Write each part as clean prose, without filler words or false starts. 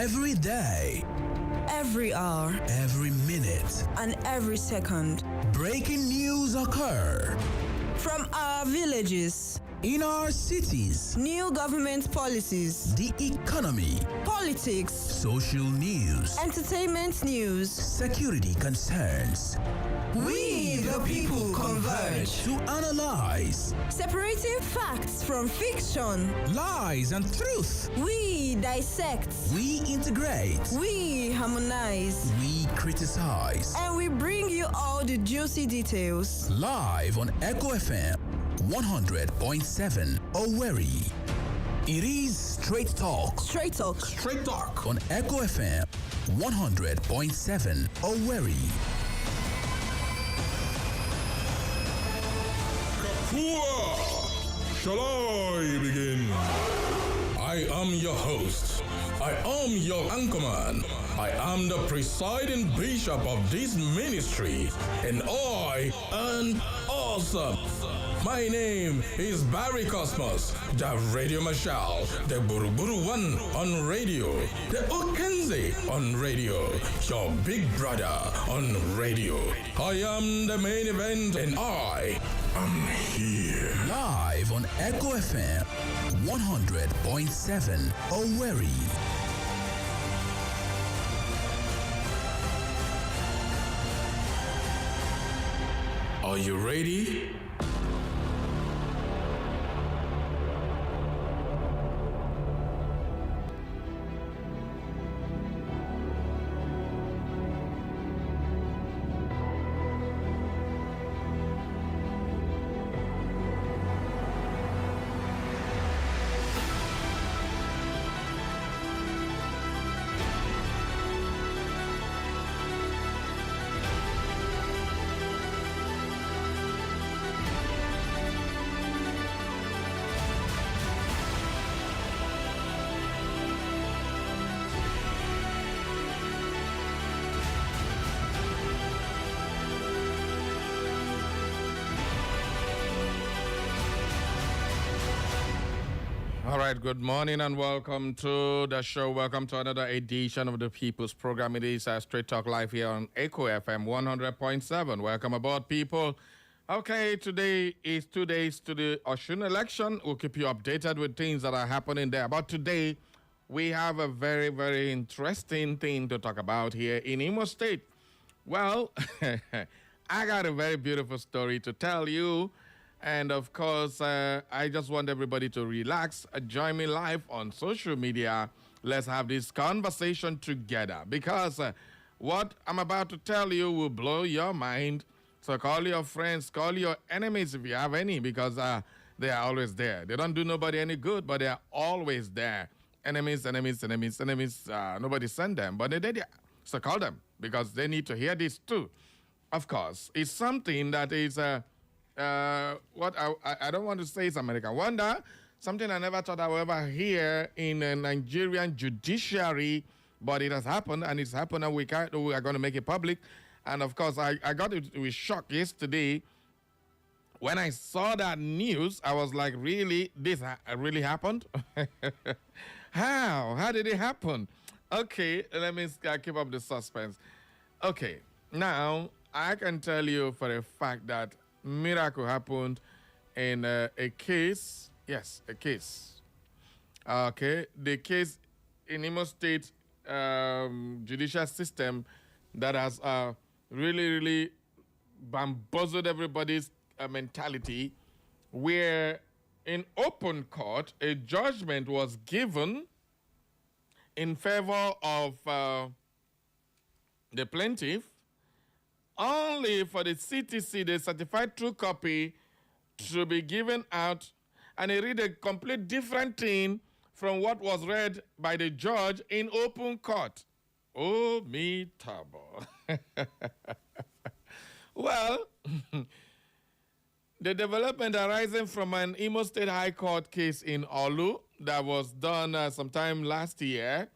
Every day, every hour, every minute, and every second. breaking news occur From our villages, in our cities, new government policies, the economy, politics, social news, entertainment news. security concerns. We, the people, converge. To analyze Separating facts from fiction. lies and truth. We dissect. We integrate. We harmonize. We criticize. And we bring you all the juicy details. Live on Echo FM 100.7 Owerri. It is Straight Talk. Straight talk. Straight Talk on Echo FM 100.7 Owerri. Shall I begin? I am your host. I am your anchorman. I am the presiding bishop of this ministry, and I am awesome. My name is Barry Cosmos, the Radio Marshal, the Buruburu One on radio, the Okenze on radio, your big brother on radio. I am the main event, and I am here. Live on Echo FM 100.7 Owerri. Are you ready? All right, good morning and welcome to the show. Welcome to another edition of the People's Program. It is Straight Talk Live here on Echo FM 100.7. Welcome aboard, people. Okay, today is 2 days to the Osun election. We'll keep you updated with things that are happening there. But today, we have a very, very interesting thing to talk about here in Imo State. Well, I got a very beautiful story to tell you. And of course, I just want everybody to relax. Join me live on social media. Let's have this conversation together because what I'm about to tell you will blow your mind. So call your friends, call your enemies if you have any, because they are always there. They don't do nobody any good, but they are always there. Enemies. Nobody send them, but they're there. So call them because they need to hear this too. Of course, it's something that is... what I don't want to say is American wonder, something I never thought I would ever hear in a Nigerian judiciary, but it has happened, and it's happened, and we are going to make it public. And of course, I got it with shock yesterday when I saw that news. I was like, really, this really happened? How did it happen? Okay, let me keep up the suspense. Okay, now I can tell you for a fact that miracle happened in a case. Yes, a case. Okay, the case in Imo State judicial system that has really bamboozled everybody's mentality, where in open court a judgment was given in favor of the plaintiff, only for the CTC, the certified true copy, to be given out, and they read a complete different thing from what was read by the judge in open court. Oh, me tabo. Well, the development arising from an Imo State High Court case in Olu that was done sometime last year.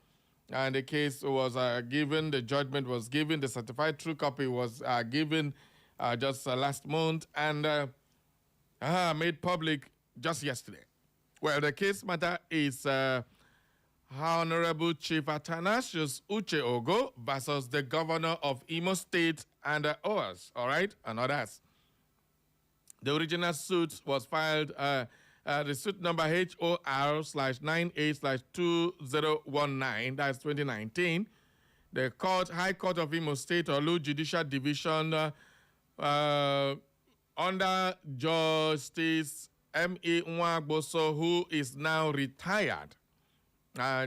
And the case was given, the judgment was given, the certified true copy was given just last month and made public just yesterday. Well, the case matter is Honorable Chief Athanasius Uche Ogo versus the governor of Imo State and others, all right, and others. The original suit was filed, the suit number HOR/98/2019, that's 2019. The High Court of Imo State, Olu Judicial Division, under Justice M.E. Nwagboso, who is now retired.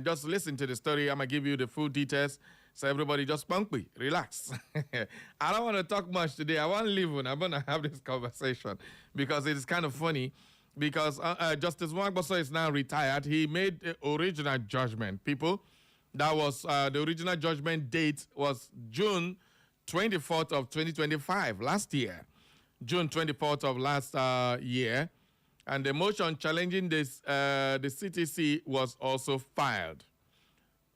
Just listen to the story. I'm going to give you the full details. So everybody just pumpy, relax. I don't want to talk much today. I want to leave when I'm going to have this conversation because it is kind of funny because Justice Nwagboso is now retired. He made the original judgment, people. That was the original judgment date was June 24th of 2025, last year. June 24th of last year. And the motion challenging this, the CTC was also filed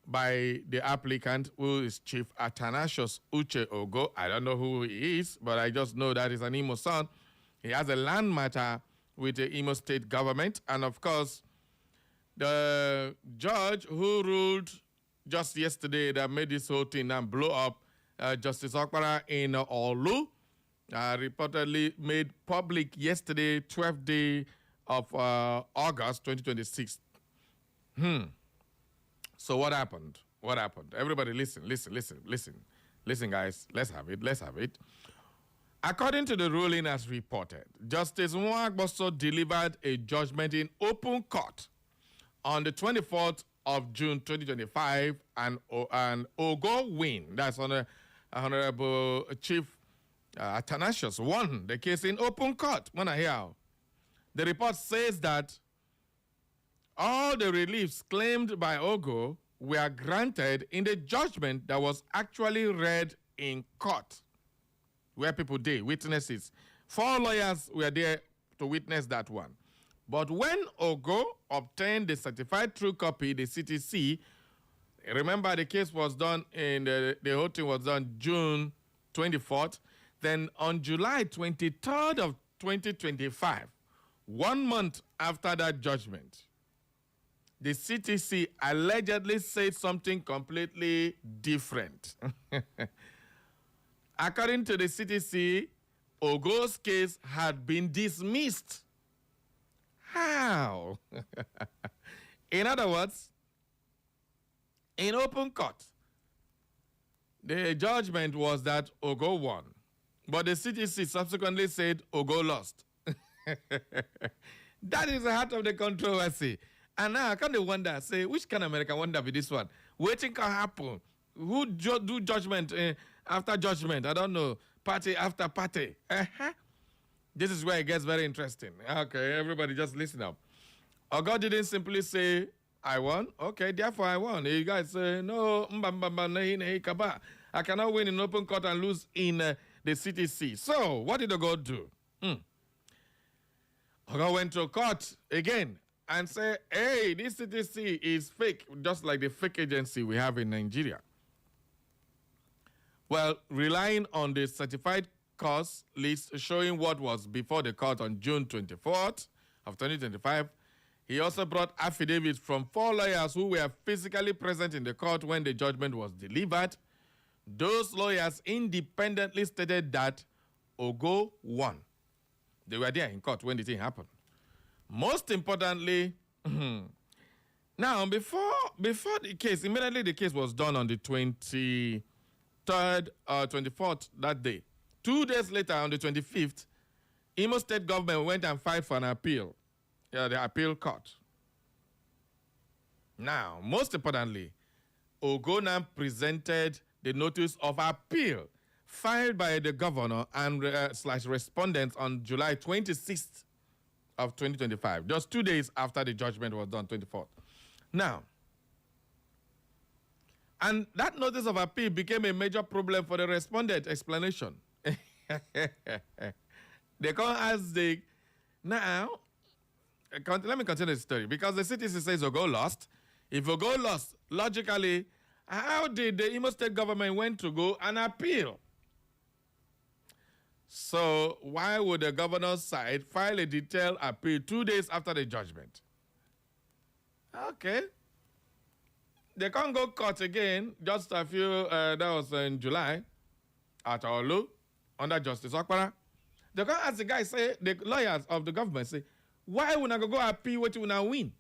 by the applicant, who is Chief Athanasius Uche Ogo. I don't know who he is, but I just know that he's an Imo son. He has a land matter with the Imo State government. And, of course, the judge who ruled just yesterday that made this whole thing and blow up, Justice Okpara in Olu, reportedly made public yesterday, 12th day of August 2026. So what happened? What happened? Everybody listen, guys. Let's have it. According to the ruling as reported, Justice Nwagboso delivered a judgment in open court on the 24th of June 2025, and Ogo win. That's Honorable Chief Athanasius won the case in open court. The report says that all the reliefs claimed by Ogo were granted in the judgment that was actually read in court, where people did, witnesses. 4 lawyers were there to witness that one. But when Ogo obtained the certified true copy, the CTC, remember the case was done in the whole thing was done June 24th. Then on July 23rd of 2025, 1 month after that judgment, the CTC allegedly said something completely different. According to the CTC, Ogo's case had been dismissed. How? In other words, in open court, the judgment was that Ogo won, but the CTC subsequently said Ogo lost. That is the heart of the controversy. And now I kind of wonder, say, which kind of American wonder be this one? Waiting can happen. Who do judgment after judgment? I don't know. Party after party. This is where it gets very interesting. Okay, everybody just listen up. Ogo didn't simply say, I won. Okay, therefore I won. You guys say, no, I cannot win in open court and lose in the CTC. So, what did Ogo do? Ogo went to court again and said, hey, this CTC is fake, just like the fake agency we have in Nigeria. Well, relying on the certified cause list showing what was before the court on June 24th of 2025, he also brought affidavits from 4 lawyers who were physically present in the court when the judgment was delivered. Those lawyers independently stated that Ogo won. They were there in court when the thing happened. Most importantly, now before the case, immediately the case was done on the 23rd, 24th that day. 2 days later, on the 25th, Imo State government went and filed for an appeal. The appeal court. Now, most importantly, Ogona presented the notice of appeal filed by the governor and / respondents on July 26th of 2025, just 2 days after the judgment was done, 24th. Now, and that notice of appeal became a major problem for the respondent explanation. They can't ask the... Now, let me continue the story, because the CTC says Ogo lost. If Ogo lost, logically, how did the Imo State government went to go and appeal? So why would the governor's side file a detailed appeal 2 days after the judgment? Okay. they can't go court again. Just a few, that was in July, at Olu, under Justice Okpara. They can't ask the guy, say, the lawyers of the government say, why would I go appeal what you will now win?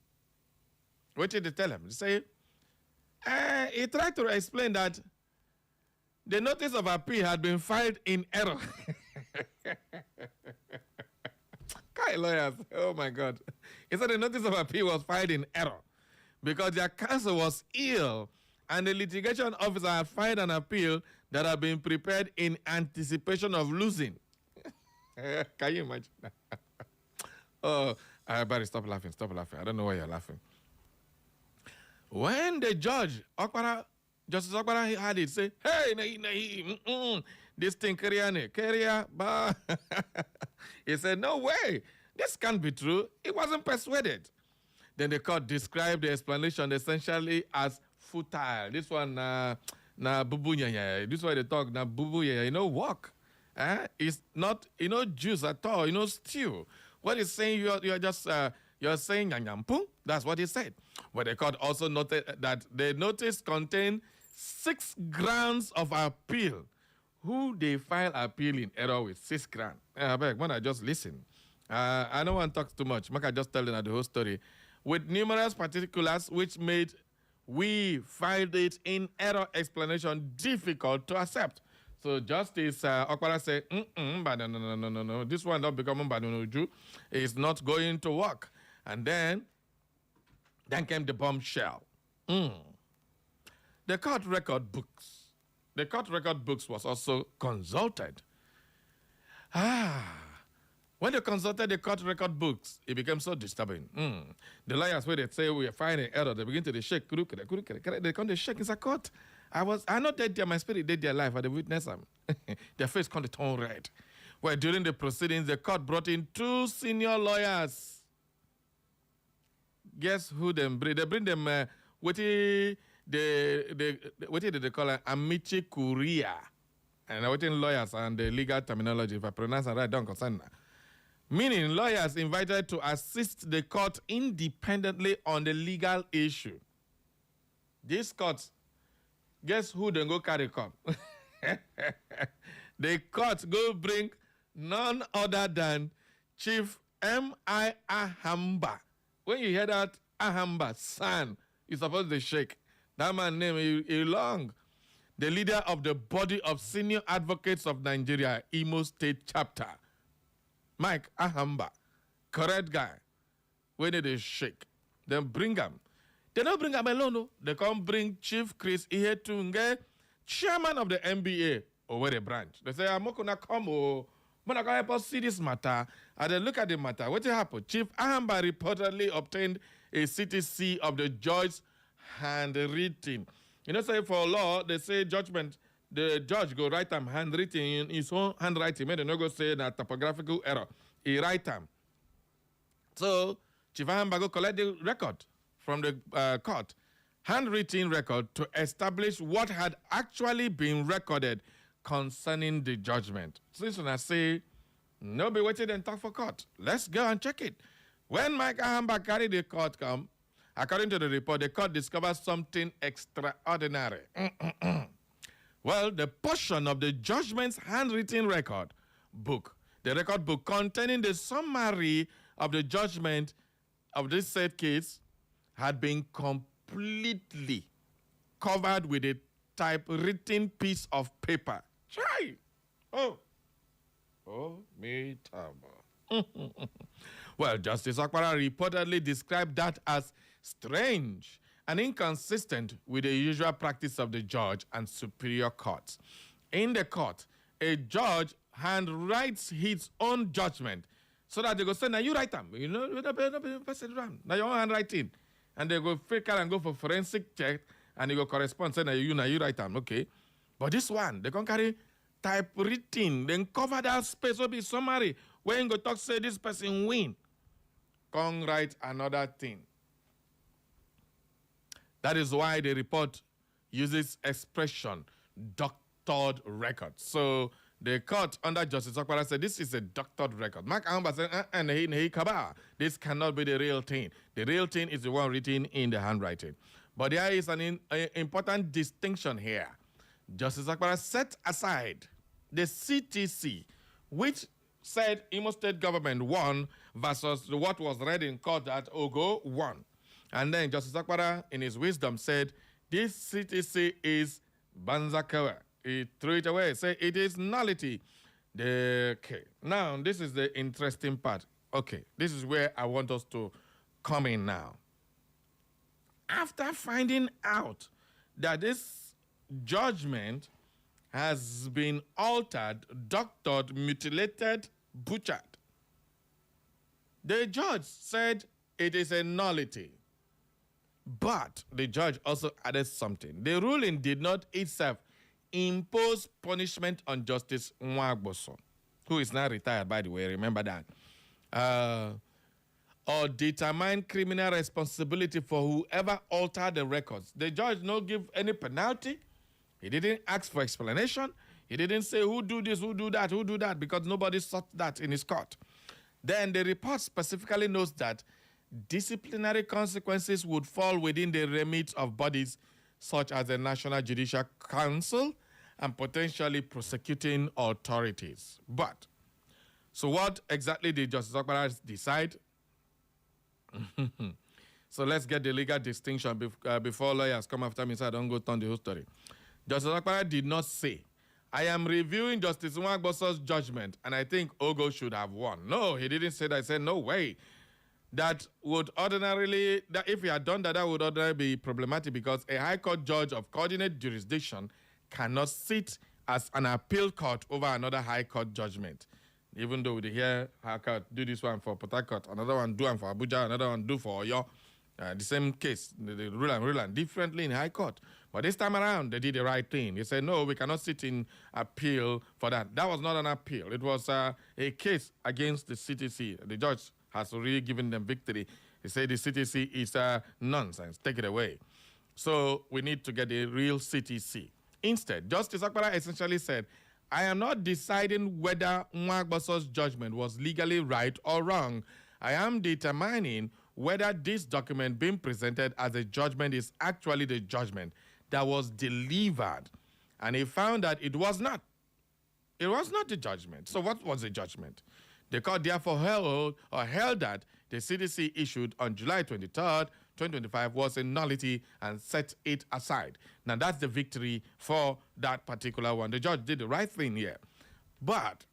What did they tell him? They say, he tried to explain that the notice of appeal had been filed in error. Kai lawyers, oh my God. He said the notice of appeal was filed in error because their counsel was ill and the litigation officer had filed an appeal that had been prepared in anticipation of losing. Can you imagine? Oh, Barry, stop laughing, stop laughing. I don't know why you're laughing. When the judge, Justice Okpara, he had it, say, hey, this thing, carrier, bah. He said, no way, this can't be true. He wasn't persuaded. Then the court described the explanation essentially as futile. This one, na bubu nyanya. This why they talk, na bubu nyanya. Walk. It's not, juice at all, stew. What he's saying, you're just, you're saying nyanyampung. That's what he said. But the court also noted that the notice contained 6 grounds of appeal. Who they file appeal in error with 6 grounds? I beg, when I just listen. I don't want to talk too much. I just tell them the whole story. With numerous particulars which made we filed it in error explanation difficult to accept. So Justice Okpara said, but no. This one not becoming Badunuju. It's not going to work. And then came the bombshell. The court record books. The court record books was also consulted. When they consulted the court record books, it became so disturbing. The lawyers, when they say we are finding error, they begin to shake. They come to shake inside court. I not dead there, my spirit dead their life, I the witness them. Their face come to turn red. Well, during the proceedings, the court brought in 2 senior lawyers. Guess who them bring? They bring them, what did they call it? Amici Curia. And what in lawyers and the legal terminology, if I pronounce it right, don't concern that. Meaning lawyers invited to assist the court independently on the legal issue. This court, guess who then go carry court? The court go bring none other than Chief M.I. Ahamba. When you hear that Ahamba, son, you're supposed to shake. That man's name is long. The leader of the body of senior advocates of Nigeria, Imo State chapter. Mike Ahamba, correct guy. When they shake, then bring him. They don't bring him alone. No. They come bring Chief Chris Ihetunge, chairman of the NBA, Owerri branch. They say, I'm not going to come. I'm going to help us see this matter. And they look at the matter. What happened? Chief Ahamba reportedly obtained a CTC of the judge's handwritten. Say for law, they say judgment, the judge go write them handwritten in his own handwriting. Maybe they no go say that typographical error. He write them. So Chief Ahamba go collect the record from the court, handwritten record to establish what had actually been recorded concerning the judgment. So this one I say, no be waiting and talk for court. Let's go and check it. When Mike Ahamba carried the court come, according to the report, the court discovered something extraordinary. Well, the portion of the judgment's handwritten record book, the record book containing the summary of the judgment of this said case, had been completely covered with a typewritten piece of paper. Chai! Oh, me tabo. Well, Justice Okpara reportedly described that as strange and inconsistent with the usual practice of the judge and superior courts. In the court, a judge handwrites his own judgment so that they go say, now you write them. Now your own handwriting. And they go fake and go for forensic check and they go correspond, say, now you write them. Okay. But this one, they can carry typewritten, then cover that space will be summary. When you go talk, say this person win. Come write another thing. That is why the report uses expression, doctored record. So the court under Justice Okpara said this is a doctored record. Mark Ahamba said, this cannot be the real thing. The real thing is the one written in the handwriting. But there is an important distinction here. Justice Akpara set aside the CTC, which said Imo State government won versus what was read in court that Ogo won. And then Justice Akpara, in his wisdom, said, this CTC is Banzakawa. He threw it away, said it is nullity. Okay. Now, this is the interesting part. Okay, this is where I want us to come in now. After finding out that this judgment has been altered, doctored, mutilated, butchered, the judge said it is a nullity. But the judge also added something. The ruling did not itself impose punishment on Justice Nwagboso, who is now retired, by the way, remember that, or determine criminal responsibility for whoever altered the records. The judge no give any penalty. He didn't ask for explanation. He didn't say who do this, who do that, because nobody sought that in his court. Then the report specifically notes that disciplinary consequences would fall within the remit of bodies such as the National Judicial Council and potentially prosecuting authorities. But, so what exactly did Justice Akpara decide? So let's get the legal distinction before lawyers come after me so I don't go turn the whole story. Justice Akpara did not say, I am reviewing Justice Nwagboso's judgment and I think Ogo should have won. No, he didn't say that. He said, no way. That would ordinarily, that if he had done that, that would ordinarily be problematic because a high court judge of coordinate jurisdiction cannot sit as an appeal court over another high court judgment. Even though we hear high court do this one for Port Harcourt, another one do one for Abuja, another one do for Oyo. The same case, the rule and differently in high court. But this time around, they did the right thing. They said, no, we cannot sit in appeal for that. That was not an appeal. It was a case against the CTC. The judge has already given them victory. He said the CTC is nonsense. Take it away. So we need to get the real CTC. Instead, Justice Akpara essentially said, I am not deciding whether Nwagboso's judgment was legally right or wrong. I am determining whether this document being presented as a judgment is actually the judgment that was delivered. And he found that it was not. It was not the judgment. So what was the judgment? The court therefore held that the CDC issued on July 23rd, 2025 was a nullity and set it aside. Now that's the victory for that particular one. The judge did the right thing here. But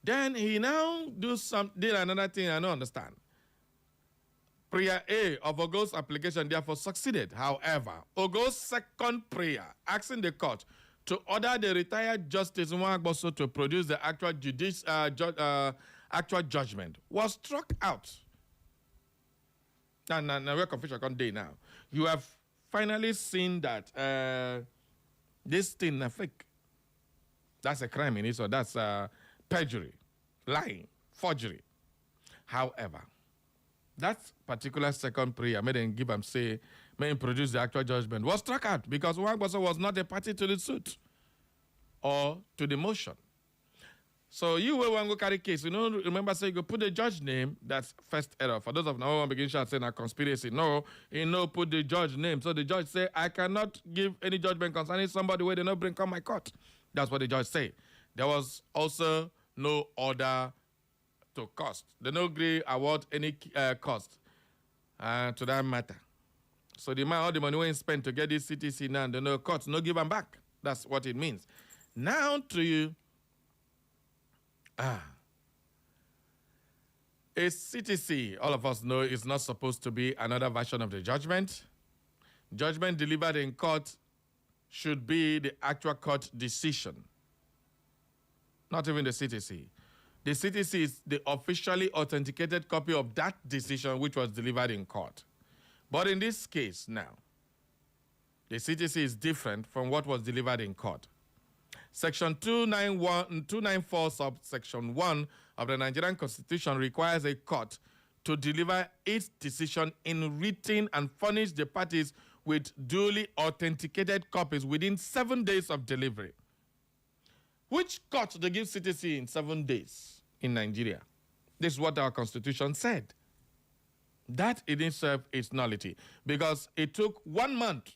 then he now did another thing I don't understand. Prayer A of Ogo's application therefore succeeded. However, Ogo's second prayer asking the court to order the retired Justice Nwagboso to produce the actual actual judgment was struck out. Now we're confusion on day now. You have finally seen that this thing is fake. That's a crime in it, so that's perjury, lying, forgery. However, that particular second prayer made him give him say, may him produce the actual judgment, was struck out because Nwagboso was not a party to the suit or to the motion. So you will want to carry case. You know, remember, say you go put the judge name. That's first error. For those of now one begin to say a conspiracy. No, you know, put the judge name. So the judge say, I cannot give any judgment concerning somebody where they not bring come my court. That's what the judge say. There was also no order to cost. They no agree award any cost to that matter. So the man, all the money we spent to get this CTC now, the no court, no give them back. That's what it means. Now to you. A CTC, all of us know, is not supposed to be another version of the judgment. Judgment delivered in court should be the actual court decision, not even the CTC. The CTC is the officially authenticated copy of that decision which was delivered in court. But in this case now, the CTC is different from what was delivered in court. Section 294, subsection 1 of the Nigerian Constitution requires a court to deliver its decision in written and furnish the parties with duly authenticated copies within 7 days of delivery. Which court they give CTC in 7 days in Nigeria? This is what our Constitution said. That in itself is nullity because it took 1 month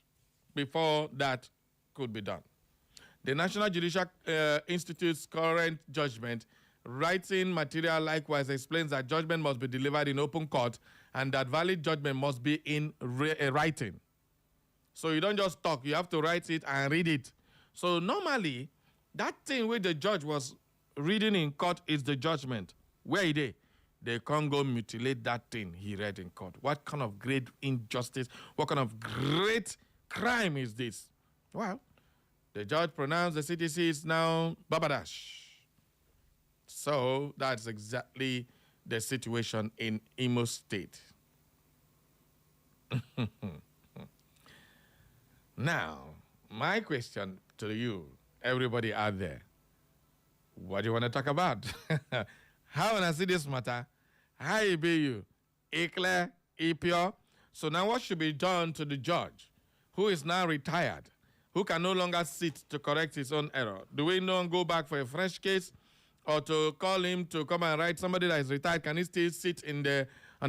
before that could be done. The National Judicial Institute's current judgment, writing material likewise explains that judgment must be delivered in open court and that valid judgment must be in writing. So you don't just talk, you have to write it and read it. So normally, that thing where the judge was reading in court is the judgment. Where are they? They can't go mutilate that thing he read in court. What kind of great injustice, what kind of great crime is this? Well, the judge pronounced the CTC is now Babadash. So that's exactly the situation in Imo State. Now, my question to you, everybody out there, what do you want to talk about? How when I see this matter, how it be you? Clear, pure. So now what should be done to the judge who is now retired, who can no longer sit to correct his own error? Do we now go back for a fresh case or to call him to come and write? Somebody that is retired, can he still sit on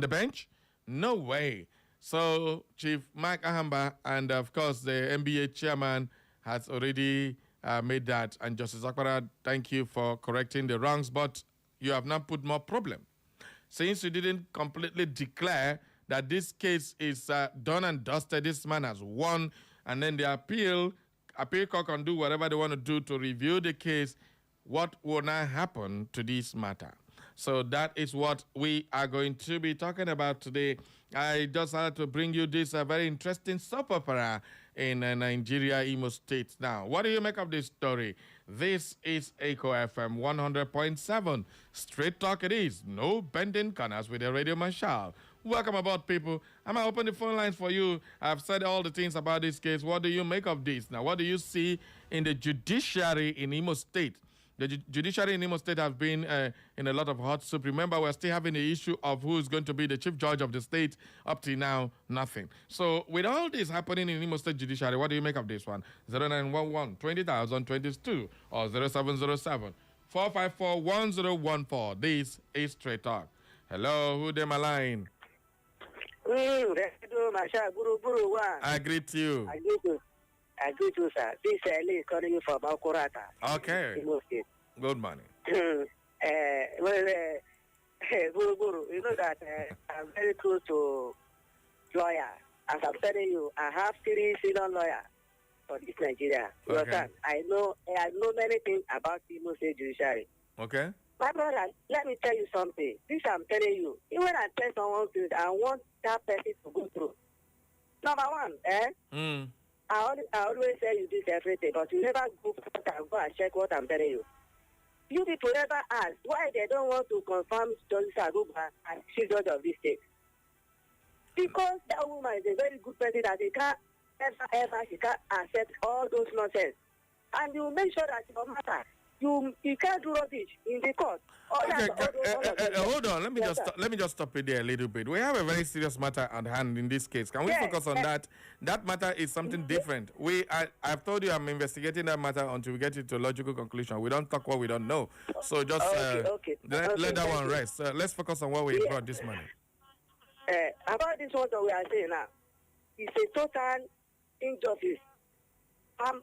the bench? No way. So Chief Mike Ahamba and, of course, the NBA chairman has already made that. And Justice Akpara, thank you for correcting the wrongs, but you have now put more problem. Since you didn't completely declare that this case is done and dusted, this man has won, and then the appeal court can do whatever they want to do to review the case, what will now happen to this matter? So that is what we are going to be talking about today. I just had to bring you this very interesting soap opera in Nigeria, Imo State. Now, what do you make of this story? This is Echo FM 100.7. Straight talk it is. No bending corners with the Radio Marshal. Welcome aboard, people. I'm going to open the phone lines for you. I've said all the things about this case. What do you make of this? Now, what do you see in the judiciary in Imo State? The judiciary in Imo State has been in a lot of hot soup. Remember, we're still having the issue of who is going to be the chief judge of the state. Up to now, nothing. So with all this happening in Imo State judiciary, what do you make of this one? 0911 20,022 or 0707 454 1014. This is Straight Talk. Hello, who dem a line? I greet you. I greet you, sir. This is Ali calling you from Akurata. Okay. Good morning. Guru, you know that I'm very close to lawyer. As I'm telling you, I have 3 senior lawyers for this Nigeria. You Okay. understand? I know many things about the Imo State judiciary. Okay. My brother, let me tell you something. This I'm telling you. Even when I tell someone to, I want that person to go through. Number one, I always tell you this everything, but you never go and check what I'm telling you. You people never ask why they don't want to confirm Justice Aruba as chief judge of this state. Because that woman is a very good person that she can't ever accept all those nonsense. And you make sure that your matter, you can't do rubbish in the court. Okay, hold on. Let me just stop it there a little bit. We have a very serious matter at hand in this case. Can we focus on that? That matter is something different. I've told you I'm investigating that matter until we get it to a logical conclusion. We don't talk what we don't know. So just let that one rest. Let's focus on what we brought this morning. About this one that we are saying now, it's a total injustice.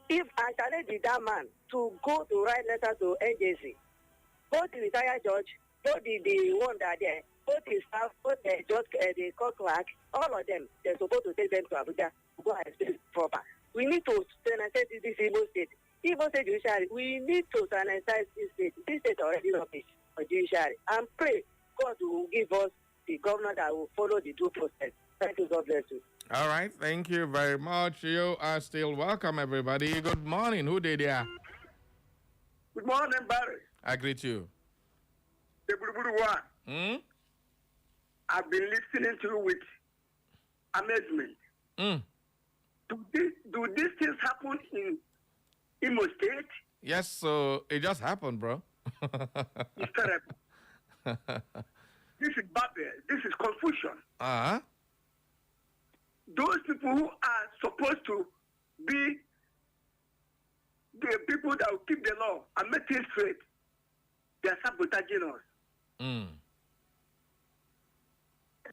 If I challenge that man to go to write letter to NJC, both the retired judge, both the one that there, both the staff, both the judge, the court clerk, all of them, they're supposed to take them to Abuja to go and explain proper. We need to sanitize this Imo State. Imo State judiciary, we need to sanitize this state. This state already rubbish for judiciary. And pray God will give us the governor that will follow the due process. Thank you. God bless you. All right. Thank you very much. You are still welcome, everybody. Good morning. Who did there? Good morning, Barry. I greet you. The Buru one. I've been listening to you with amazement. Do these things happen in Imo State? Yes, so it just happened, bro. It's terrible. This is Babel. This is confusion. Uh-huh. Those people who are supposed to be the people that will keep the law and make things straight, they are sabotaging us.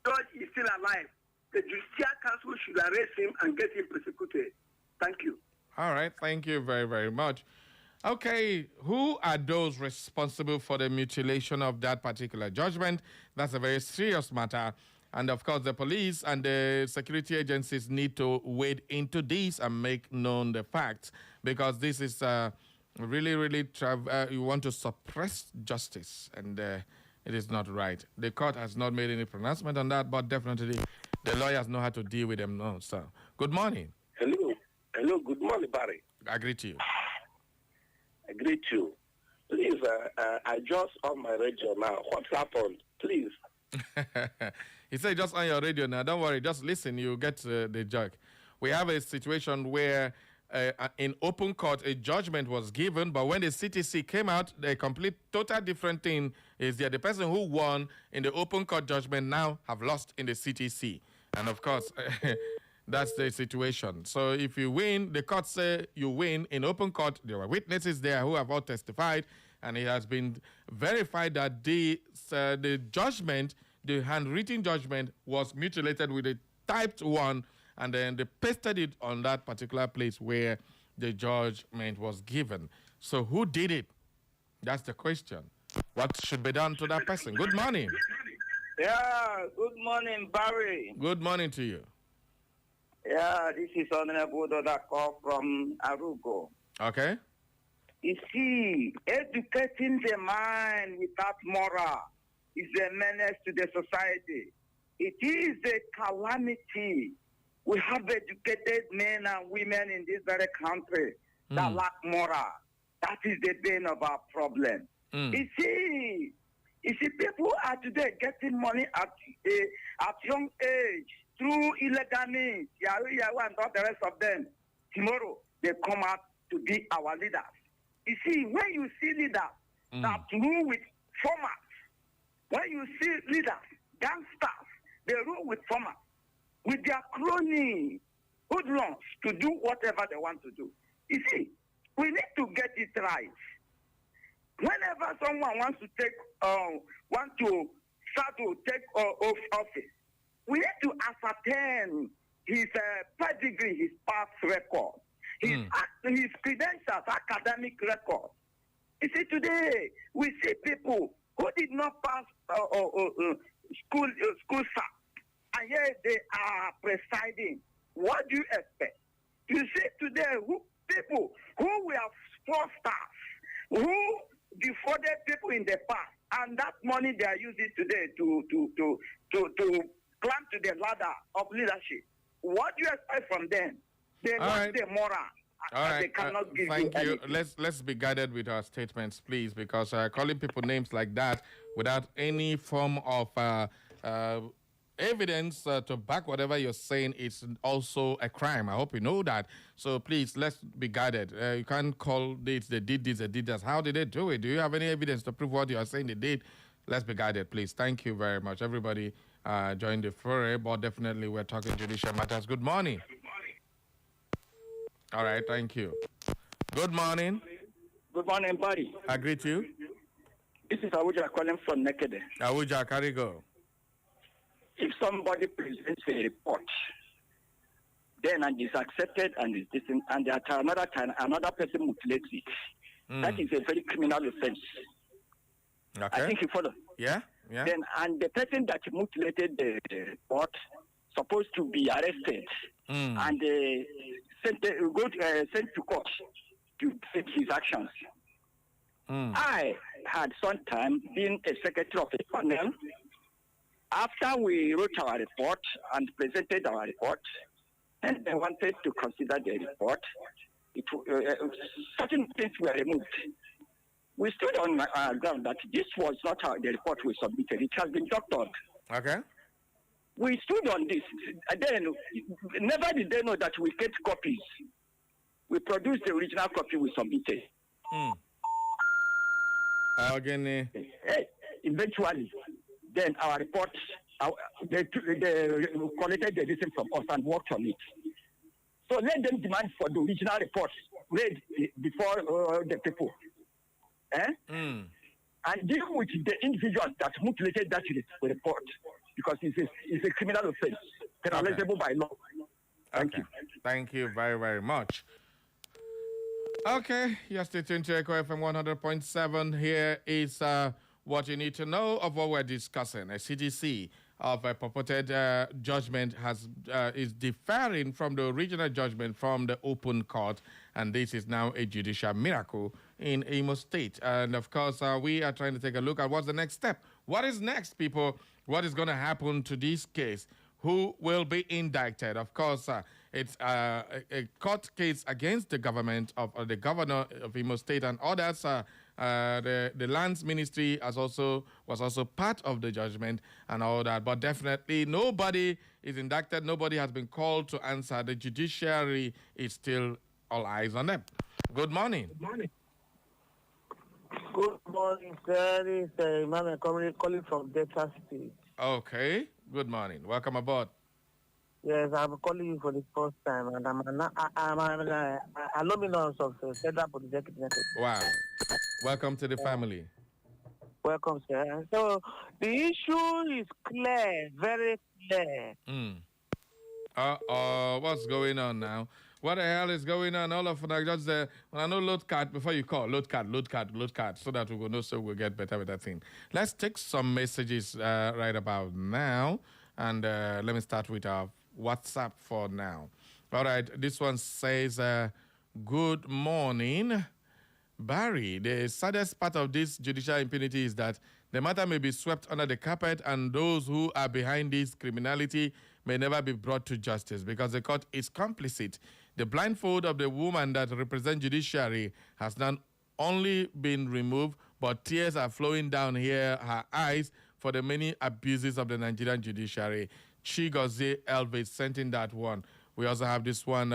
judge is still alive, the Judicial Council should arrest him and get him prosecuted. Thank you. All right. Thank you very, very much. Okay, who are those responsible for the mutilation of that particular judgment? That's a very serious matter. And of course, the police and the security agencies need to wade into this and make known the facts, because this is really, you want to suppress justice, and it is not right. The court has not made any pronouncement on that, but definitely the lawyers know how to deal with them now. So, good morning. Hello, good morning, Barry. I greet you. I greet you. Please, I just on my radio now. What's happened? Please. He said just on your radio now. Don't worry, just listen. You get the joke. We have a situation where in open court a judgment was given, but when the CTC came out, the complete total different thing is that the person who won in the open court judgment now have lost in the CTC. And of course, that's the situation. So if you win, the court say you win in open court. There were witnesses there who have all testified, and it has been verified that the judgment, the handwritten judgment, was mutilated with a typed one, and then they pasted it on that particular place where the judgment was given. So who did it? That's the question. What should be done to that person? Good morning. Yeah, good morning, Barry. Good morning to you. Yeah, this is Honorable Doda call from Arugo. Okay. You see, educating the mind without moral is a menace to the society. It is a calamity. We have educated men and women in this very country that lack moral. That is the bane of our problem. You see, people are today getting money at young age through illegal means, Yahoo, and all the rest of them. Tomorrow, they come out to be our leaders. You see, when you see leaders that rule with formats, when you see leaders, gangsters, they rule with formats, with their crony hoodlums to do whatever they want to do. You see, we need to get it right. Whenever someone wants to take off office, we need to ascertain his pedigree, his past record, his credentials, academic record. You see, today we see people who did not pass school staff, and yet they are presiding. What do you expect? You see today people who were fraudsters, who defrauded people in the past, and that money they are using today to climb to the ladder of leadership. What do you expect from them? They want the moral. All right. They cannot give thank you. anything. Let's be guided with our statements, please, because calling people names like that without any form of evidence to back whatever you're saying is also a crime. I hope you know that. So please, let's be guided. You can't call this, they did this, they did that. How did they do it? Do you have any evidence to prove what you are saying they did? Let's be guided, please. Thank you very much. Everybody join the fray, but definitely we're talking judicial matters. Good morning. All right, thank you. Good morning. Good morning, buddy. I greet you. This is Awuja calling from Nekede. Awuja, carry go. If somebody presents a report, then and is accepted and is listened, and at another time another person mutilates it, that is a very criminal offense. Okay. I think you follow. Yeah. Then and the person that mutilated the report supposed to be arrested and sent to court to take his actions. I had some time been a secretary of a panel. After we wrote our report and presented our report, and they wanted to consider the report, certain things were removed. We stood on our ground that this was not the report we submitted. It has been doctored. Okay. We stood on this. Then, never did they know that we kept copies. We produced the original copy we submitted. Again. Eventually, then our report, they collected the listen from us and worked on it. So let them demand for the original report read before the people. And deal with the individuals that mutilated that report. because it's a criminal offense, penalizable by law. Thank you. Thank you very, very much. Okay, you're still tuned to Echo FM 100.7. Here is what you need to know of what we're discussing. A CDC of a purported judgment is differing from the original judgment from the open court, and this is now a judicial miracle in Imo State. And of course, we are trying to take a look at what's the next step. What is next, people? What is going to happen to this case? Who will be indicted? Of course, it's a court case against the government of the governor of Imo State and others. The lands ministry was also part of the judgment and all that. But definitely nobody is indicted. Nobody has been called to answer. The judiciary is still all eyes on them. Good morning. Good morning. Good morning, sir. This is Emmanuel calling from Delta State. Okay. Good morning. Welcome aboard. Yes, I'm calling you for the first time, and I'm an alumnus of Federal Polytechnic Network. Wow. Welcome to the family. Welcome, sir. So the issue is clear, very clear. What's going on now? What the hell is going on? All of them just when I know load card before you call, load card, so that we will know, so we'll get better with that thing. Let's take some messages right about now, and let me start with our WhatsApp for now. All right, this one says, good morning, Barry. The saddest part of this judicial impunity is that the matter may be swept under the carpet, and those who are behind this criminality may never be brought to justice because the court is complicit. The blindfold of the woman that represents judiciary has not only been removed, but tears are flowing down her eyes for the many abuses of the Nigerian judiciary. Chigozie Elvis sent in that one. We also have this one.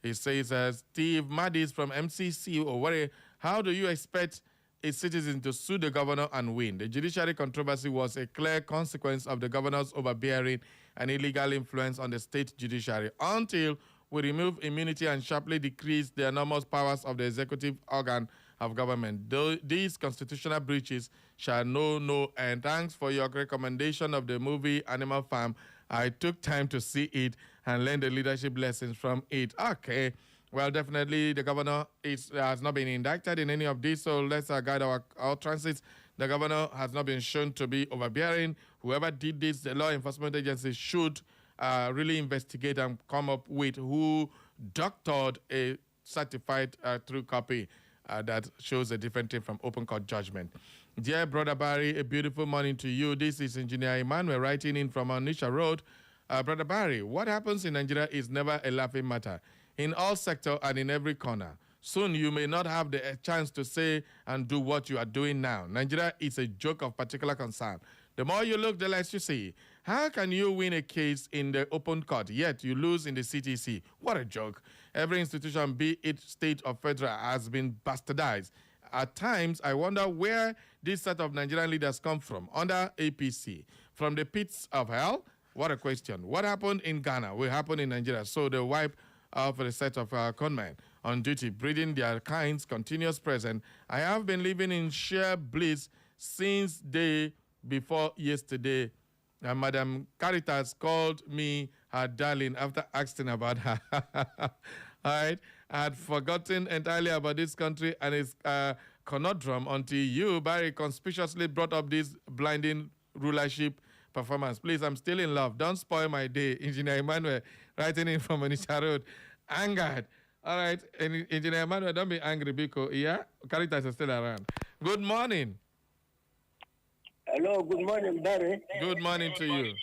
It says, Steve Madis from MCC Owerri, how do you expect a citizen to sue the governor and win? The judiciary controversy was a clear consequence of the governor's overbearing and illegal influence on the state judiciary. Until we remove immunity and sharply decrease the enormous powers of the executive organ of government, these constitutional breaches shall know no end. Thanks for your recommendation of the movie Animal Farm. I took time to see it and learn the leadership lessons from it. Okay. Well, definitely the governor has not been indicted in any of these, so let's guide our transits. The governor has not been shown to be overbearing. Whoever did this, the law enforcement agency should really investigate and come up with who doctored a certified true copy that shows a different thing from open court judgment. Dear Brother Barry, a beautiful morning to you. This is Engineer Emmanuel writing in from Onisha Road. Brother Barry, what happens in Nigeria is never a laughing matter. In all sectors and in every corner. Soon you may not have the chance to say and do what you are doing now. Nigeria is a joke of particular concern. The more you look, the less you see. How can you win a case in the open court, yet you lose in the CTC? What a joke. Every institution, be it state or federal, has been bastardized. At times, I wonder where this set of Nigerian leaders come from, under APC. From the pits of hell? What a question. What happened in Ghana will happen in Nigeria. So the wipe for a set of conmen on duty, breeding their kind's continuous present. I have been living in sheer bliss since day before yesterday. Madam Caritas called me her darling after asking about her. All right. I had forgotten entirely about this country and its conundrum until you, Barry, conspicuously brought up this blinding rulership performance. Please, I'm still in love. Don't spoil my day. Engineer Emmanuel, writing in from Onisha Road. Angered. All right. Engineer Emmanuel, don't be angry because, yeah, Caritas is still around. Good morning. Hello, good morning, Barry. Good morning to you.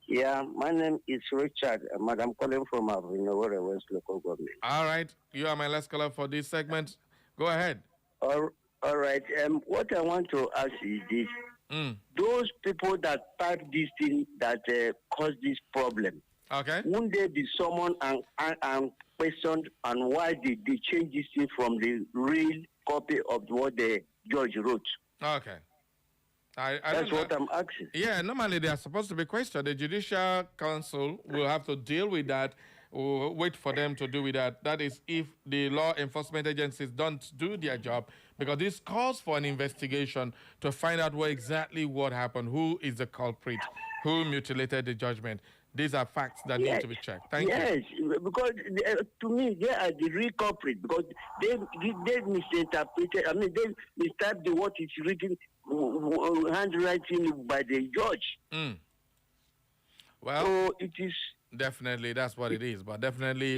Yeah, my name is Richard. I'm calling from Avinowore West Local Government. All right. You are my last caller for this segment. Go ahead. All right. What I want to ask is this. Those people that type this thing that caused this problem, okay, won't they be summoned and questioned on why did they change this thing from the real copy of what the judge wrote? Okay. That's what I'm asking. Yeah, normally they are supposed to be questioned. The Judicial Council will have to deal with that. We'll wait for them to do with that. That is if the law enforcement agencies don't do their job. because this calls for an investigation to find out what happened, who is the culprit, who mutilated the judgment. These are facts that need to be checked. Thank you. Yes, because to me, they are the real culprit because they misinterpreted. I mean, they mistyped what is written, handwriting by the judge. Well, so it is definitely that's what it is. But definitely,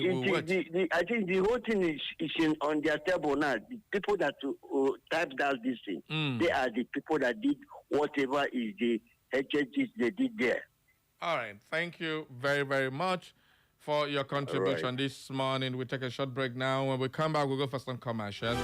I think the whole thing is on their table now. The people that typed out this thing, they are the people that did whatever is the HHs they did there. All right. Thank you very, very much for your contribution this morning. We take a short break now. When we come back, we'll go for some commercials.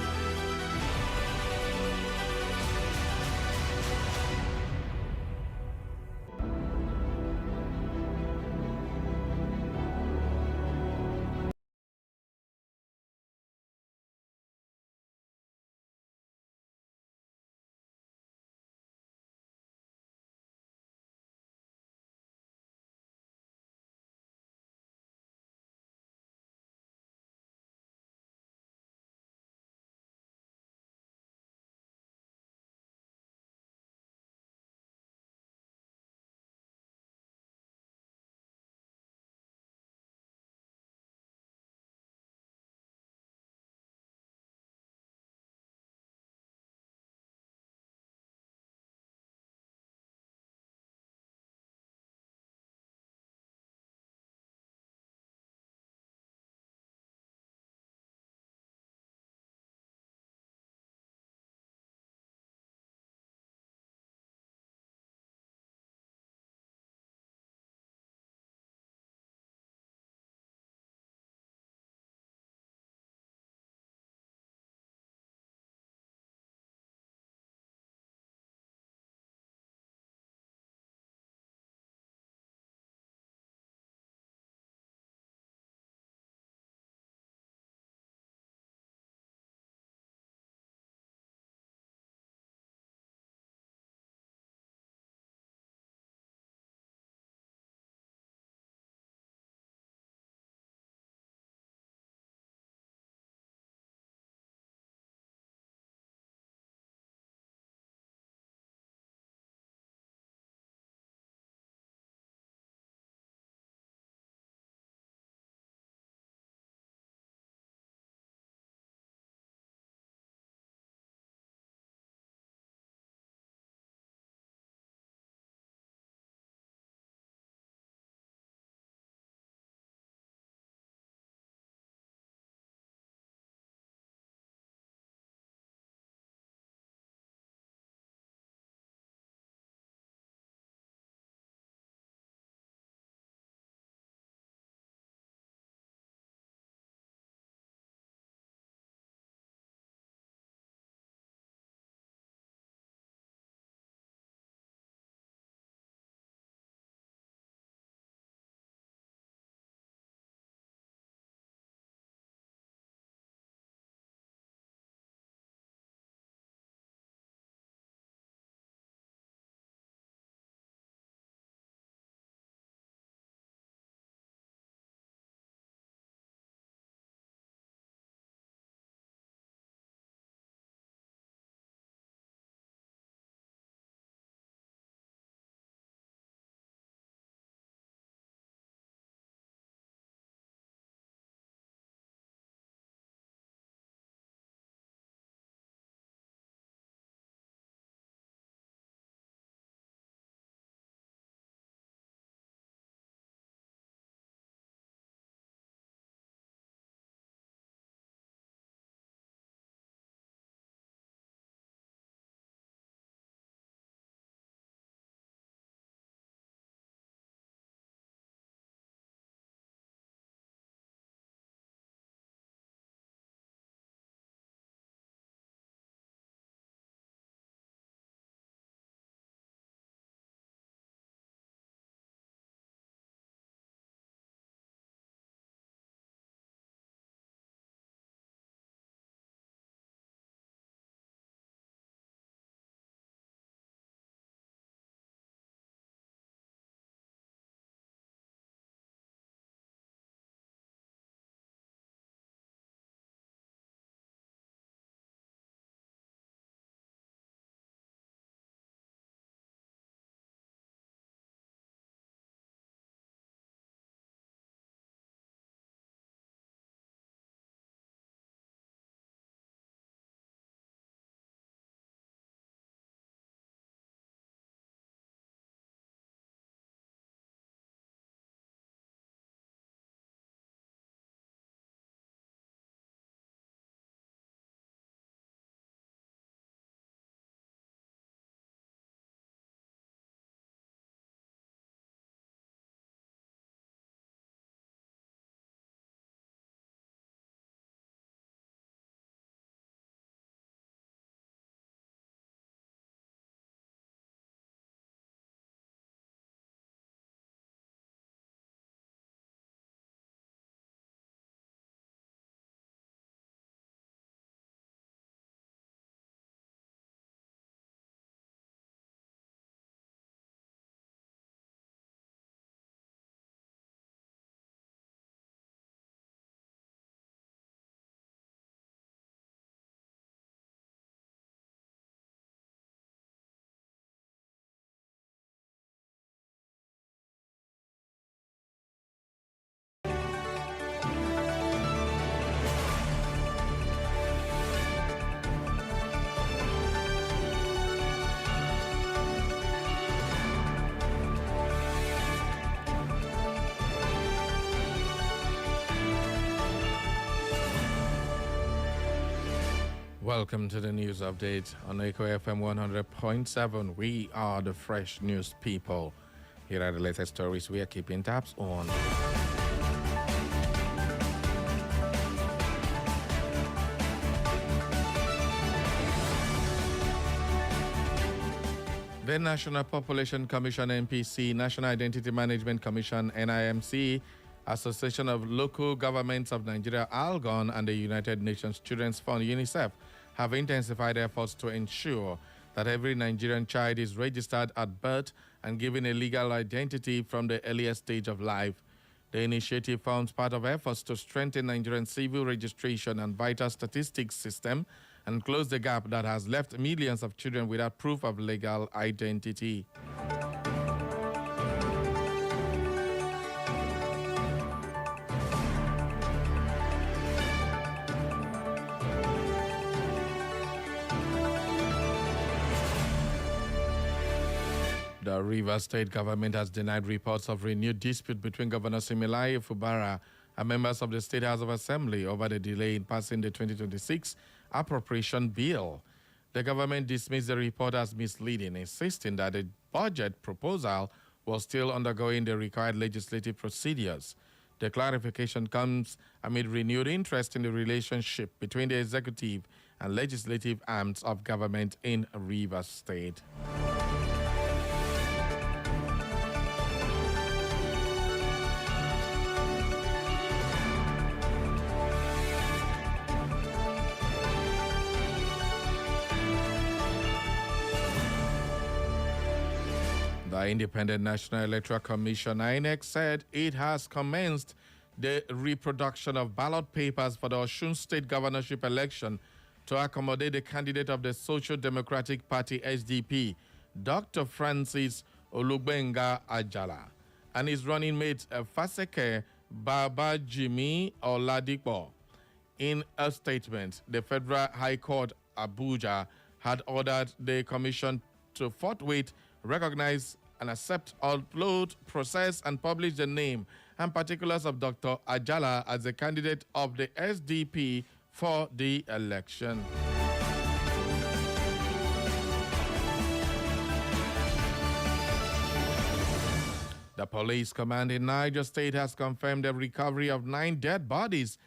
Welcome to the news update on Echo FM 100.7. We are the fresh news people. Here are the latest stories we are keeping tabs on. The National Population Commission NPC, National Identity Management Commission NIMC, Association of Local Governments of Nigeria ALGON, and the United Nations Children's Fund UNICEF have intensified efforts to ensure that every Nigerian child is registered at birth and given a legal identity from the earliest stage of life. The initiative forms part of efforts to strengthen Nigerian civil registration and vital statistics system and close the gap that has left millions of children without proof of legal identity. The Rivers State government has denied reports of renewed dispute between Governor Similaye Fubara and members of the State House of Assembly over the delay in passing the 2026 appropriation bill. The government dismissed the report as misleading, insisting that the budget proposal was still undergoing the required legislative procedures. The clarification comes amid renewed interest in the relationship between the executive and legislative arms of government in Rivers State. The Independent National Electoral Commission, INEC, said it has commenced the reproduction of ballot papers for the Osun State governorship election to accommodate the candidate of the Social Democratic Party, SDP, Dr. Francis Olugbenga Ajala, and his running mate, Faseke Babajimi Oladipo. In a statement, the Federal High Court, Abuja, had ordered the commission to forthwith recognize and accept, upload, process, and publish the name and particulars of Dr. Ajala as the candidate of the SDP for the election. The police command in Niger State has confirmed the recovery of 9 dead bodies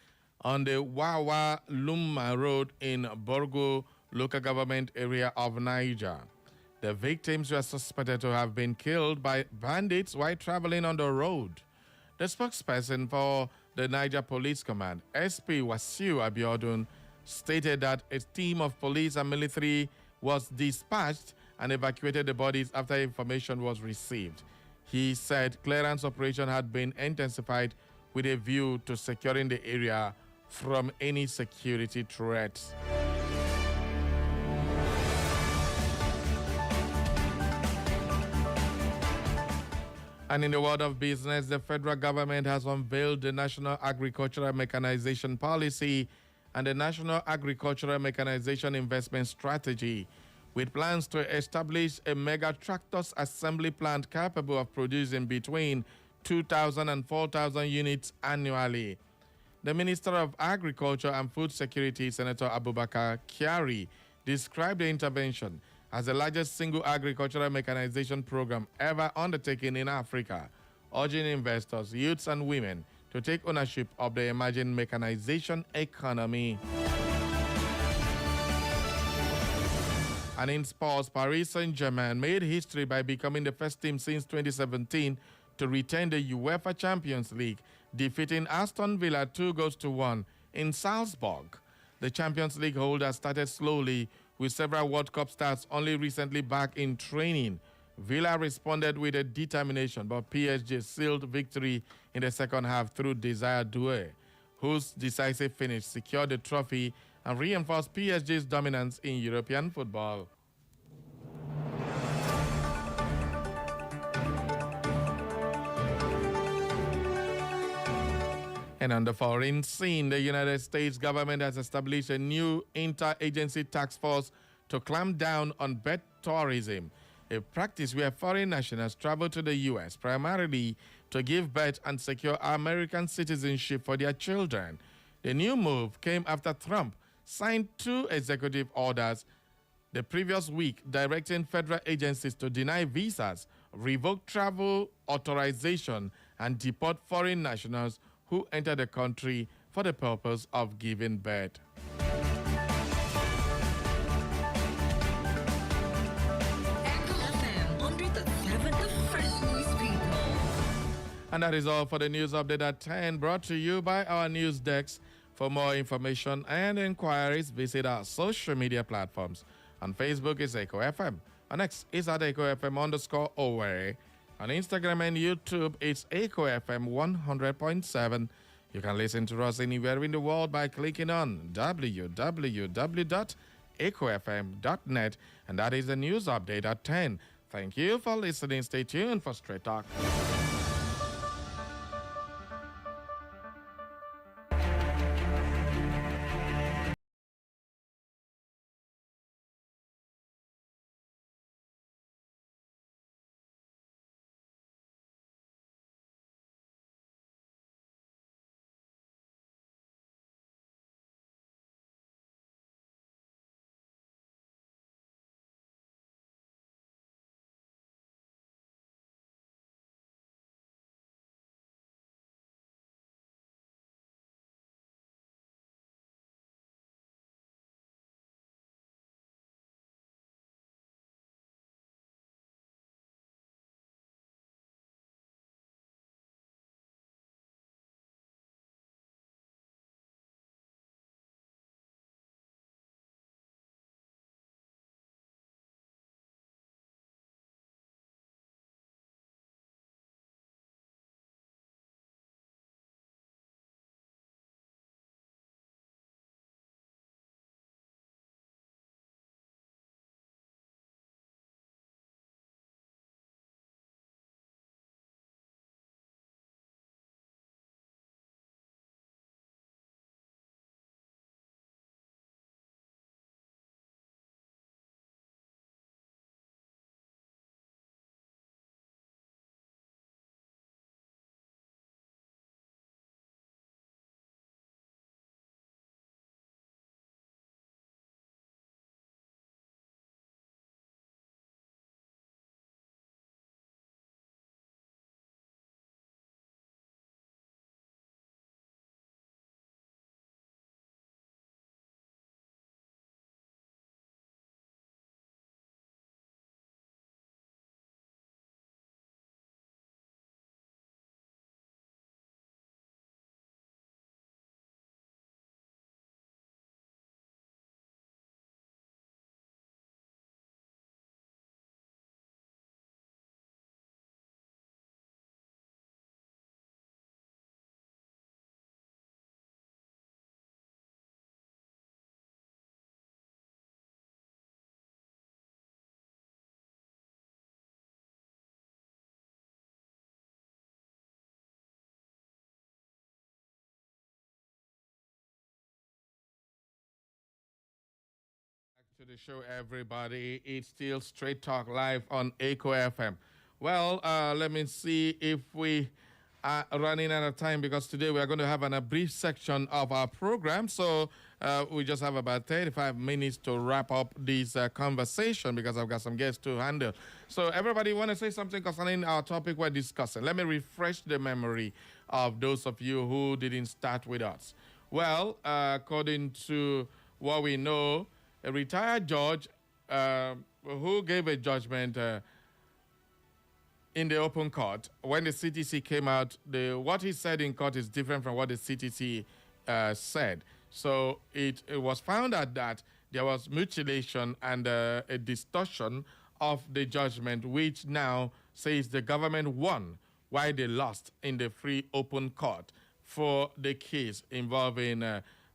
on the Wawa Lumma Road in Borgo local government area of Niger. The victims were suspected to have been killed by bandits while traveling on the road. The spokesperson for the Niger Police Command, SP Wasiu Abiodun, stated that a team of police and military was dispatched and evacuated the bodies after information was received. He said clearance operation had been intensified with a view to securing the area from any security threats. And in the world of business, the federal government has unveiled the National Agricultural Mechanization Policy and the National Agricultural Mechanization Investment Strategy, with plans to establish a mega tractors assembly plant capable of producing between 2,000 and 4,000 units annually. The Minister of Agriculture and Food Security, Senator Abubakar Kyari, described the intervention as the largest single agricultural mechanization program ever undertaken in Africa, urging investors, youths and women to take ownership of the emerging mechanization economy. And in sports, Paris Saint-Germain made history by becoming the first team since 2017 to retain the UEFA Champions League, defeating Aston Villa 2-1 in Salzburg. The Champions League holder started slowly, with several World Cup stars only recently back in training. Villa responded with a determination, but PSG sealed victory in the second half through Desire Doué, whose decisive finish secured the trophy and reinforced PSG's dominance in European football. And on the foreign scene, the United States government has established a new interagency task force to clamp down on birth tourism, a practice where foreign nationals travel to the U.S. primarily to give birth and secure American citizenship for their children. The new move came after Trump signed 2 executive orders the previous week directing federal agencies to deny visas, revoke travel authorization, and deport foreign nationals who enter the country for the purpose of giving birth. And that is all for the news update at 10, brought to you by our news desk. For more information and inquiries, visit our social media platforms. On Facebook is Echo FM. On X is at Echo FM _Owerri. On Instagram and YouTube, it's Echo FM 100.7. You can listen to us anywhere in the world by clicking on www.echofm.net. And that is the news update at 10. Thank you for listening. Stay tuned for Straight Talk. To the show, everybody. It's still Straight Talk live on Echo FM. Well, let me see if we are running out of time, because today we are going to have a brief section of our program. So we just have about 35 minutes to wrap up this conversation, because I've got some guests to handle. So everybody want to say something concerning our topic we're discussing? Let me refresh the memory of those of you who didn't start with us. Well, according to what we know, a retired judge who gave a judgment in the open court, when the CTC came out, what he said in court is different from what the CTC said. So it was found out that there was mutilation and a distortion of the judgment, which now says the government won while they lost in the free open court for the case involving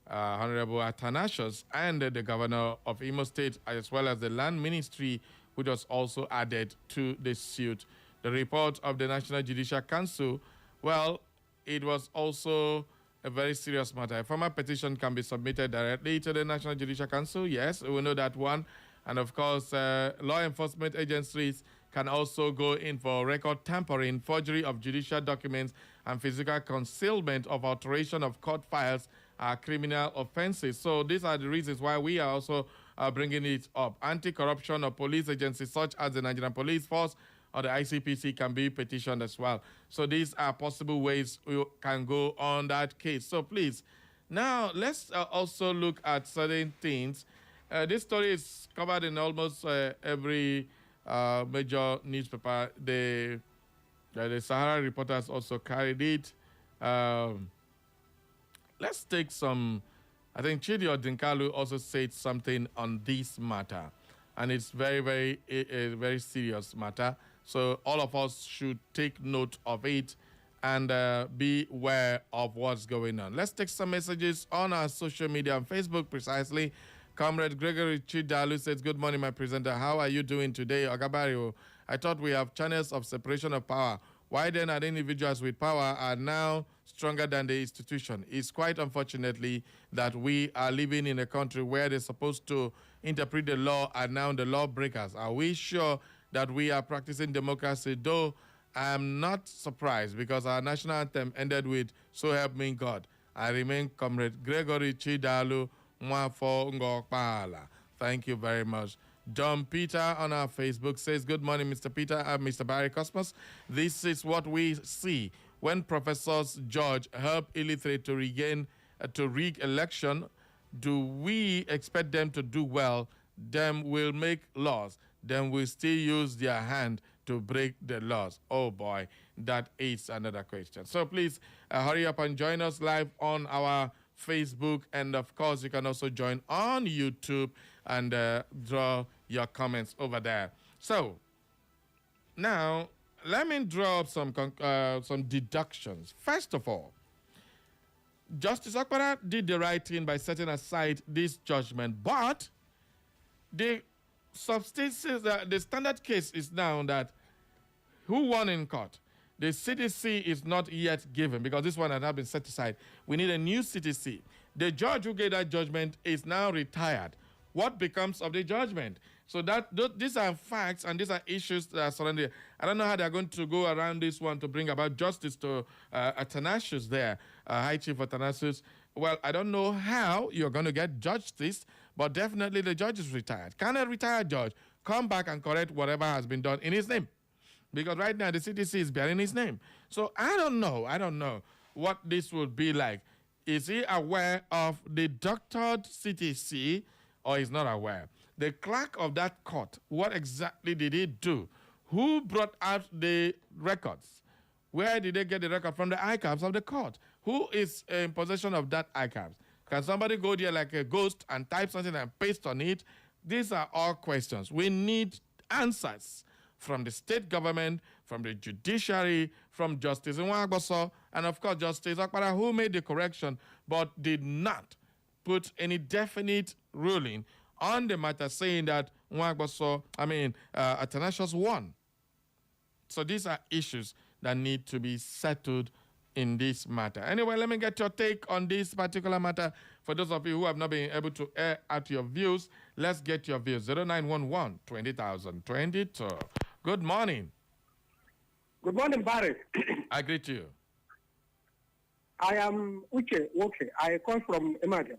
Honorable Athanasius and the governor of Imo State, as well as the land ministry, which was also added to the suit. The report of the National Judicial Council, well, it was also a very serious matter. A formal petition can be submitted directly to the National Judicial Council. Yes, we know that one. And of course, law enforcement agencies can also go in for record tampering, forgery of judicial documents, and physical concealment of alteration of court files are criminal offenses. So these are the reasons why we are also bringing it up. Anti-corruption of police agencies such as the Nigerian Police Force or the ICPC can be petitioned as well. So these are possible ways we can go on that case. So please, now let's also look at certain things. This story is covered in almost every major newspaper. The Sahara reporters also carried it. Let's take some. I think Chidi Odinkalu also said something on this matter, and it's very very serious matter. So all of us should take note of it and be aware of what's going on. Let's take some messages on our social media on Facebook precisely. Comrade Gregory Chidalu says, good morning, my presenter. How are you doing today, Agabario? I thought we have channels of separation of power. Why then are the individuals with power are now stronger than the institution? It's quite unfortunately that we are living in a country where they're supposed to interpret the law and now the lawbreakers. Are we sure that we are practicing democracy? Though I'm not surprised because our national anthem ended with "So help me God." I remain Comrade Gregory Chidalu Mwafo Ngokpala. Thank you very much. John Peter on our Facebook says, good morning, Mr. Peter, Mr. Barry Cosmos. This is what we see when professors judge help illiterate to rig election. Do we expect them to do well? Them will make laws. Then will still use their hand to break the laws. Oh boy, that is another question. So please hurry up and join us live on our Facebook, and of course you can also join on YouTube and draw your comments over there. So now let me draw up some deductions. First of all, Justice Okpara did the right thing by setting aside this judgment, but the the standard case is now that who won in court? The CTC is not yet given because this one has not been set aside. We need a new CTC. The judge who gave that judgment is now retired. What becomes of the judgment? So these are facts and these are issues that are surrounding. I don't know how they're going to go around this one to bring about justice to Athanasius there, High Chief Athanasius. Well, I don't know how you're going to get justice, but definitely the judge is retired. Can a retired judge come back and correct whatever has been done in his name? Because right now the CTC is bearing his name. So I don't know what this would be like. Is he aware of the doctored CTC or is not aware? The clerk of that court, what exactly did he do? Who brought out the records? Where did they get the record? From the archives of the court. Who is in possession of that archives? Can somebody go there like a ghost and type something and paste on it? These are all questions. We need answers from the state government, from the judiciary, from Justice Nwagboso, and of course Justice Okpara, who made the correction but did not put any definite ruling on the matter saying that Athanasius won. So these are issues that need to be settled in this matter. Anyway, let me get your take on this particular matter. For those of you who have not been able to air out your views, let's get your views. 0911 20,000 22. Good morning. Good morning, Barry. I greet you. I am Uche Woke. I call from Imagine.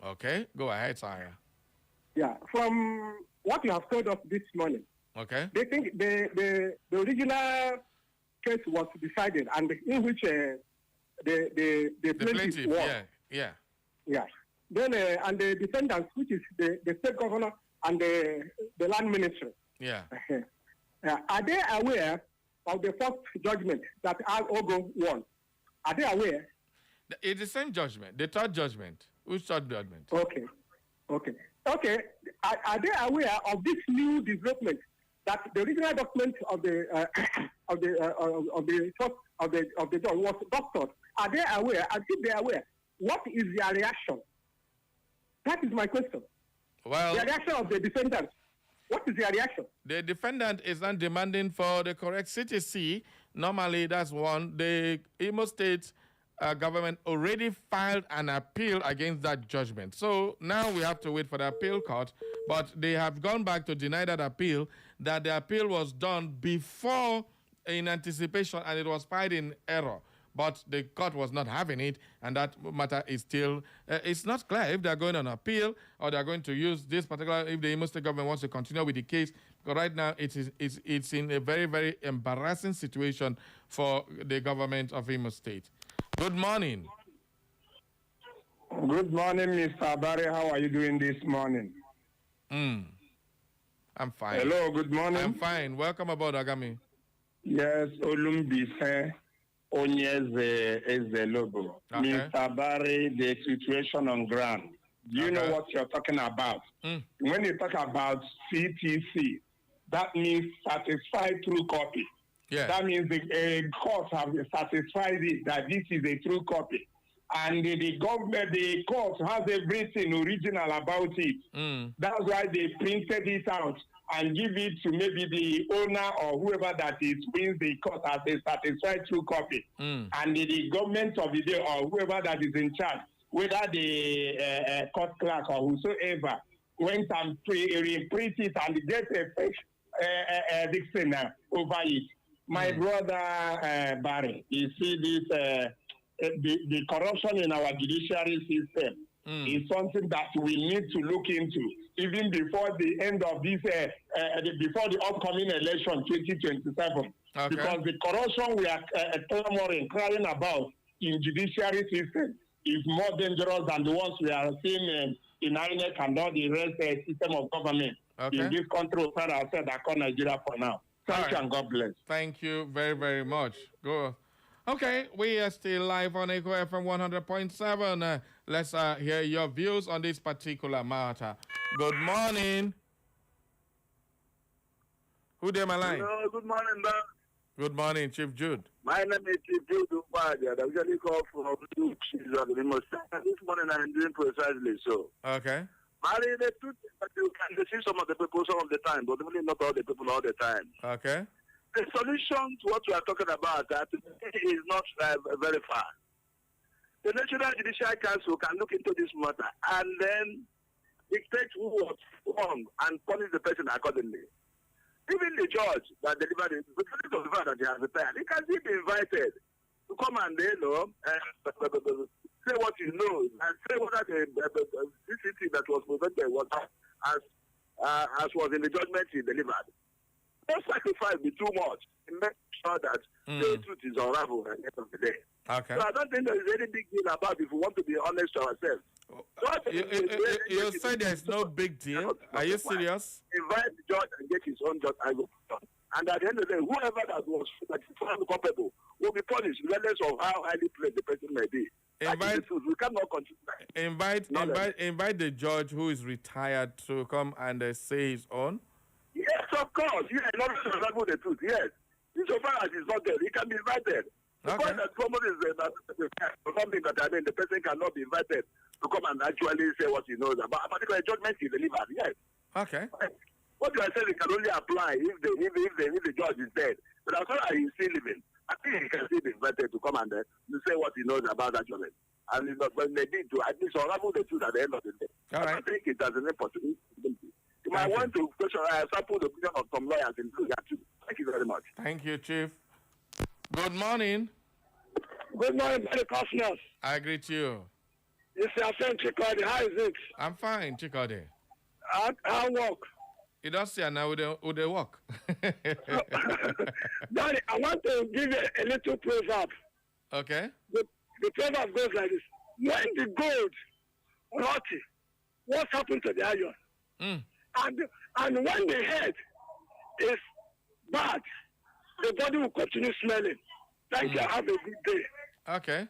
Okay, go ahead, Saya. Yeah, from what you have told us this morning. Okay. They think the original case was decided and in which the plaintiff won. Yeah. Then and the defendants, which is the state governor and the land ministry. Yeah. Are they aware of the first judgment that Al Ogo won? Are they aware? It's the same judgment, the third judgment. Which third judgment? Okay. Are they aware of this new development that the original document of the judge was doctored? Are they aware? And if they are aware, what is their reaction? That is my question. Well, the reaction of the defendant. What is their reaction? The defendant is not demanding for the correct CTC. Normally, that's one. The Imo State government already filed an appeal against that judgment. So now we have to wait for the appeal court. But they have gone back to deny that appeal, that the appeal was done before in anticipation and it was filed in error. but the court was not having it, and that matter is still, it's not clear if they're going on appeal or they're going to use this particular, if the Imo State government wants to continue with the case, because right now it's in a very, very embarrassing situation for the government of Imo State. Good morning. Good morning, Mr. Barry. How are you doing this morning? I'm fine. Hello, good morning. I'm fine. Welcome aboard, Agami. Yes, Olumbise Onyeze Ezelobo. Okay. Mr. Barry, the situation on ground. Do you know what you're talking about? When you talk about CTC, that means satisfied true copy. Yeah. That means the court have satisfied it that this is a true copy. And the government, the court has everything original about it. That's why they printed it out and give it to maybe the owner or whoever that is wins the court as a satisfied true copy. And the government of the day or whoever that is in charge, whether the court clerk or whosoever, went and reprint it and get a fresh dictation over it. My brother Barry, you see this. The corruption in our judiciary system is something that we need to look into even before the end of this, before the upcoming election 2027. Because the corruption we are crying about in judiciary system is more dangerous than the ones we are seeing in INEC and all the rest system of government in this country. I said I call Nigeria for now. Thank you and God bless. Thank you very, very much. Go. Okay, we are still live on Echo FM 100.7. Let's hear your views on this particular matter. Good morning. Who there, my line? Hello, good morning, man. Good morning, Chief Jude. My name is Chief Jude Upadia. I usually call from this morning I'm doing precisely so. Okay. Mary, the truth is that you can see some of the people some of the time, but really not all the people all the time. Okay. The solution to what we are talking about is not very far. The National Judicial Council can look into this matter and then dictate who was wrong and punish the person accordingly. Even the judge that delivered it, because of the fact that he has retired, he can still be invited to come and say what he knows and say whether the CCT that was presented was as was in the judgment he delivered. Don't sacrifice be too much and make sure that the truth is unraveled at the end of the day. Okay. So I don't think there is any big deal about if we want to be honest to ourselves. You say there's no big deal. Are you serious? Invite the judge and get his own judge. And at the end of the day, whoever that was found culpable will be punished regardless of how highly placed the person may be. We cannot continue. Invite the judge who is retired to come and say his own. Yes, of course. Yes, not to the truth. Yes. Insofar as he's not there, he can be invited. The point that somebody is something that the person cannot be invited to come and actually say what he knows about a particular judgment he delivered. Yes. Okay. What you are saying it can only apply if the judge is dead. But as long as he's still living, I think he can still be invited to come and say what he knows about that judgment. And when they need to at least unravel the truth at the end of the day. All right. I think it has an opportunity. You might want to sample the opinion of some lawyers in that too. Thank you very much. Thank you, Chief. Good morning. Good morning, Mr. Cosmos. I greet you. This is Asen Chikode. How is it? I'm fine, Chikode. How work? You don't see now with the work. Daddy, I want to give you a little proverb. Okay. The proverb goes like this. When the gold rotty, what happened to the iron? And when the head is bad, the body will continue smelling. Thank you. Have a good day. Okay.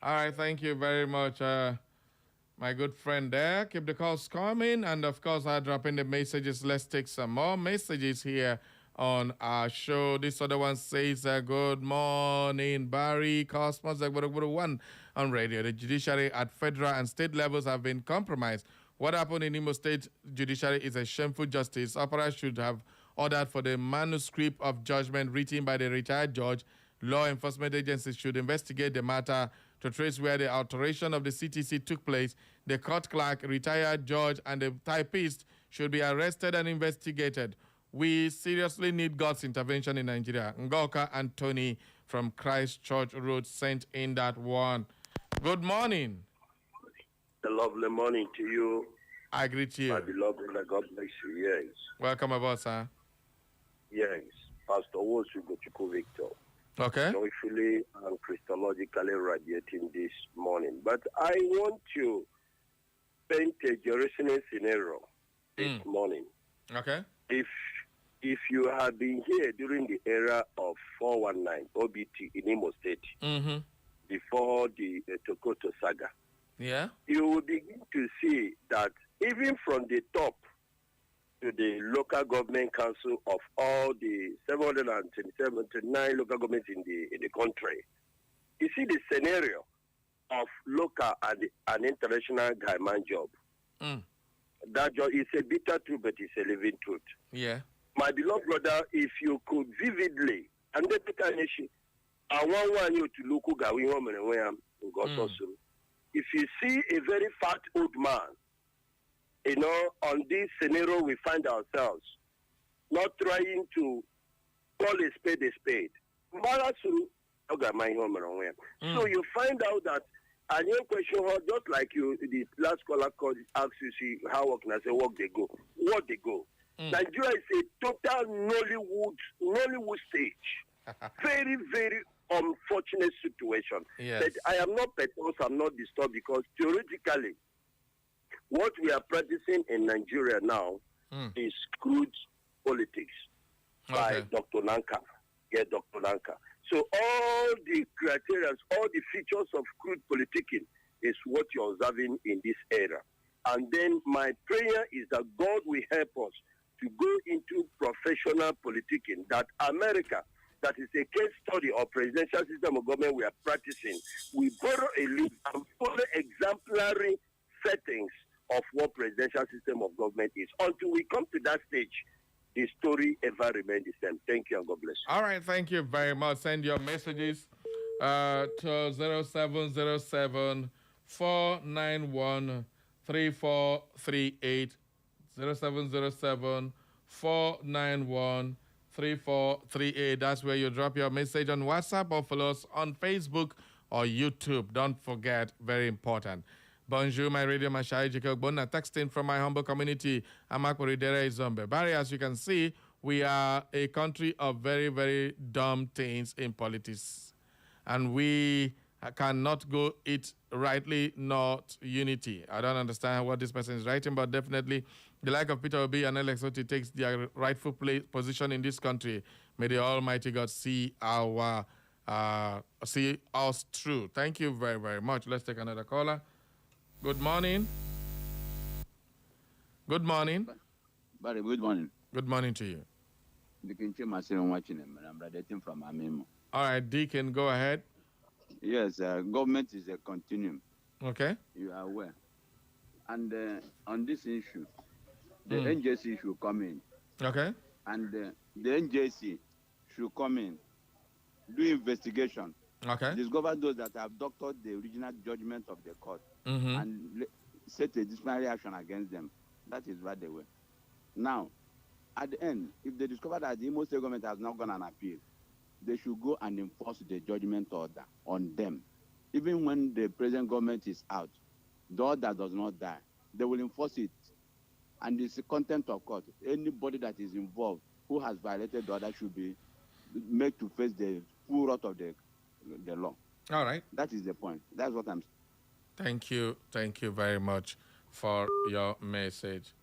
All right. Thank you very much, my good friend there. Keep the calls coming. And, of course, I drop in the messages. Let's take some more messages here on our show. This other one says, good morning, Barry. Cosmos 1 on radio. The judiciary at federal and state levels have been compromised. What happened in Imo State Judiciary is a shameful justice. Opera should have ordered for the manuscript of judgment written by the retired judge. Law enforcement agencies should investigate the matter to trace where the alteration of the CTC took place. The court clerk, retired judge, and the typist should be arrested and investigated. We seriously need God's intervention in Nigeria. Ngoka Anthony from Christ Church Road sent in that one. Good morning. A lovely morning to you. I greet you. My beloved brother, God bless you. Yes. Welcome aboard, sir. Yes. Pastor Wosu Gochuku Victor. Okay. Joyfully and Christologically radiating this morning. But I want to paint a Jerusalem scenario this morning. Okay. If you have been here during the era of 419 OBT in Imo State, before the Tokoto saga, you will begin to see that even from the top to the local government council of all the 779 local governments in the country, you see the scenario of local and international gaiman job. That job is a bitter truth, but it's a living truth. Yeah. My beloved brother, if you could vividly, and I want you to look if you see a very fat old man, on this scenario we find ourselves, not trying to call a spade a spade. So you find out that, and your question, just like you, the last caller asked you, see how work, and I say, work they go. What they go. Nigeria is a total Nollywood stage. Very, very unfortunate situation. Yes. But I am not perturbed, I'm not disturbed, because theoretically, what we are practicing in Nigeria now is crude politics by Dr. Nanka. Yeah, Dr. Nanka. So all the criteria, all the features of crude politicking is what you're observing in this era. And then my prayer is that God will help us to go into professional politicking, that America, that is a case study of presidential system of government we are practicing, we borrow a lead and follow exemplary settings of what presidential system of government is. Until we come to that stage, the story ever remains the same. Thank you and God bless you. All right, thank you very much. Send your messages to 0707 491 3438. 0707 491 3438. That's where you drop your message on WhatsApp or follow us on Facebook or YouTube. Don't forget, very important. Bonjour, my radio Mashai Jacob Bona, texting from my humble community. Amakwaridere Zombe. Barry, as you can see, we are a country of very, very dumb things in politics. And we cannot go it rightly, not unity. I don't understand what this person is writing, but definitely the like of Peter Obi and Alex Oti takes their rightful position in this country. May the Almighty God see us through. Thank you very, very much. Let's take another caller. Good morning. Good morning. Barry, good morning. Good morning to you. Deacon I'm watching him, and I'm radiating from Amimo. All right, Deacon, go ahead. Yes, government is a continuum. Okay. You are aware. And on this issue, the NJC should come in. Okay. And the NJC should come in, do investigation. Okay. Discover those that have doctored the original judgment of the court and set a disciplinary action against them. That is what they were. Now, at the end, if they discover that the Imo State government has not gone an appeal, they should go and enforce the judgment order on them. Even when the present government is out, the order does not die. They will enforce it. And it's the contempt of court. Anybody that is involved who has violated the order should be made to face the full wrath of the law. All right. That is the point. That's what I'm saying. Thank you. Thank you very much for your message.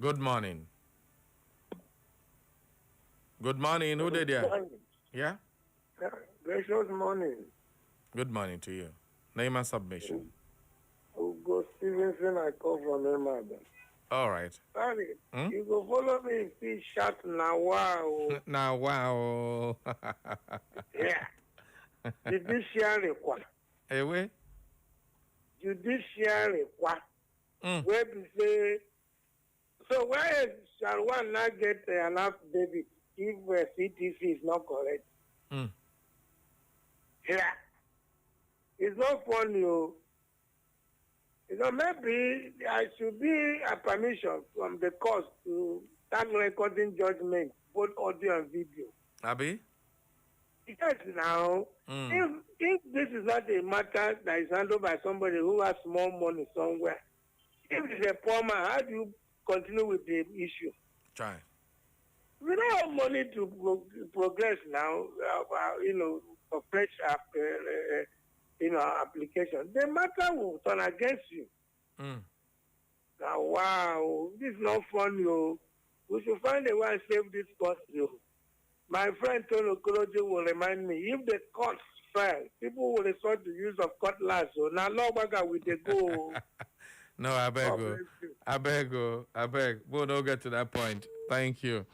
Good morning. Good morning. Who did you? Yeah? Gracious morning. Good morning to you. Name and submission. Ugo Stevenson, I call from Emmanuel. All right. Sorry, you go follow me and see shot now. Wow. Now, wow. Yeah. Judiciary. Anyway? Judiciary. Where we say, so where shall one not get an affidavit if CTC is not correct? Yeah. It's not funny. Maybe there should be a permission from the court to start recording judgment, both audio and video. Abi? Yes, now, if this is not a matter that is handled by somebody who has small money somewhere, if it's a poor man, how do you continue with the issue? Try. We don't have money to progress now, for fresh, application. The matter will turn against you. Now, wow, this is not fun, yo. We should find a way and save this cost, yo. My friend Tolo Koloji will remind me, if the court fell, people will resort to use of cutlass. So now, no baga with the go. No, I beg you. I beg. We'll not get to that point. Thank you.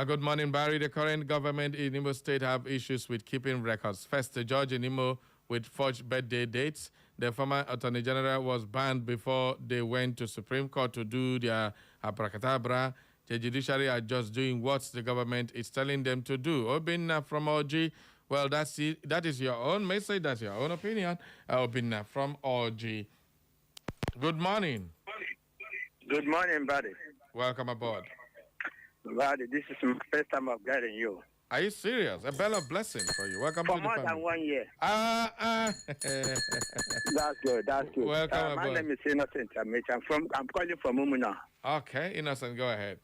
Good morning, Barry. The current government in Imo State have issues with keeping records. First, the judge in Imo with forged birthday dates. The former Attorney General was banned before they went to Supreme Court to do their abracadabra. The judiciary are just doing what the government is telling them to do. Obinna from OG, well, that is your own message. That's your own opinion. Obinna from OG. Good morning. Good morning, buddy. Welcome aboard. Buddy, this is my first time of getting you. Are you serious? A bell of blessing for you. Welcome for to the more family. than 1 year. That's good. Welcome my aboard. name is Innocent. I'm calling from Umuna. Okay, Innocent, go ahead.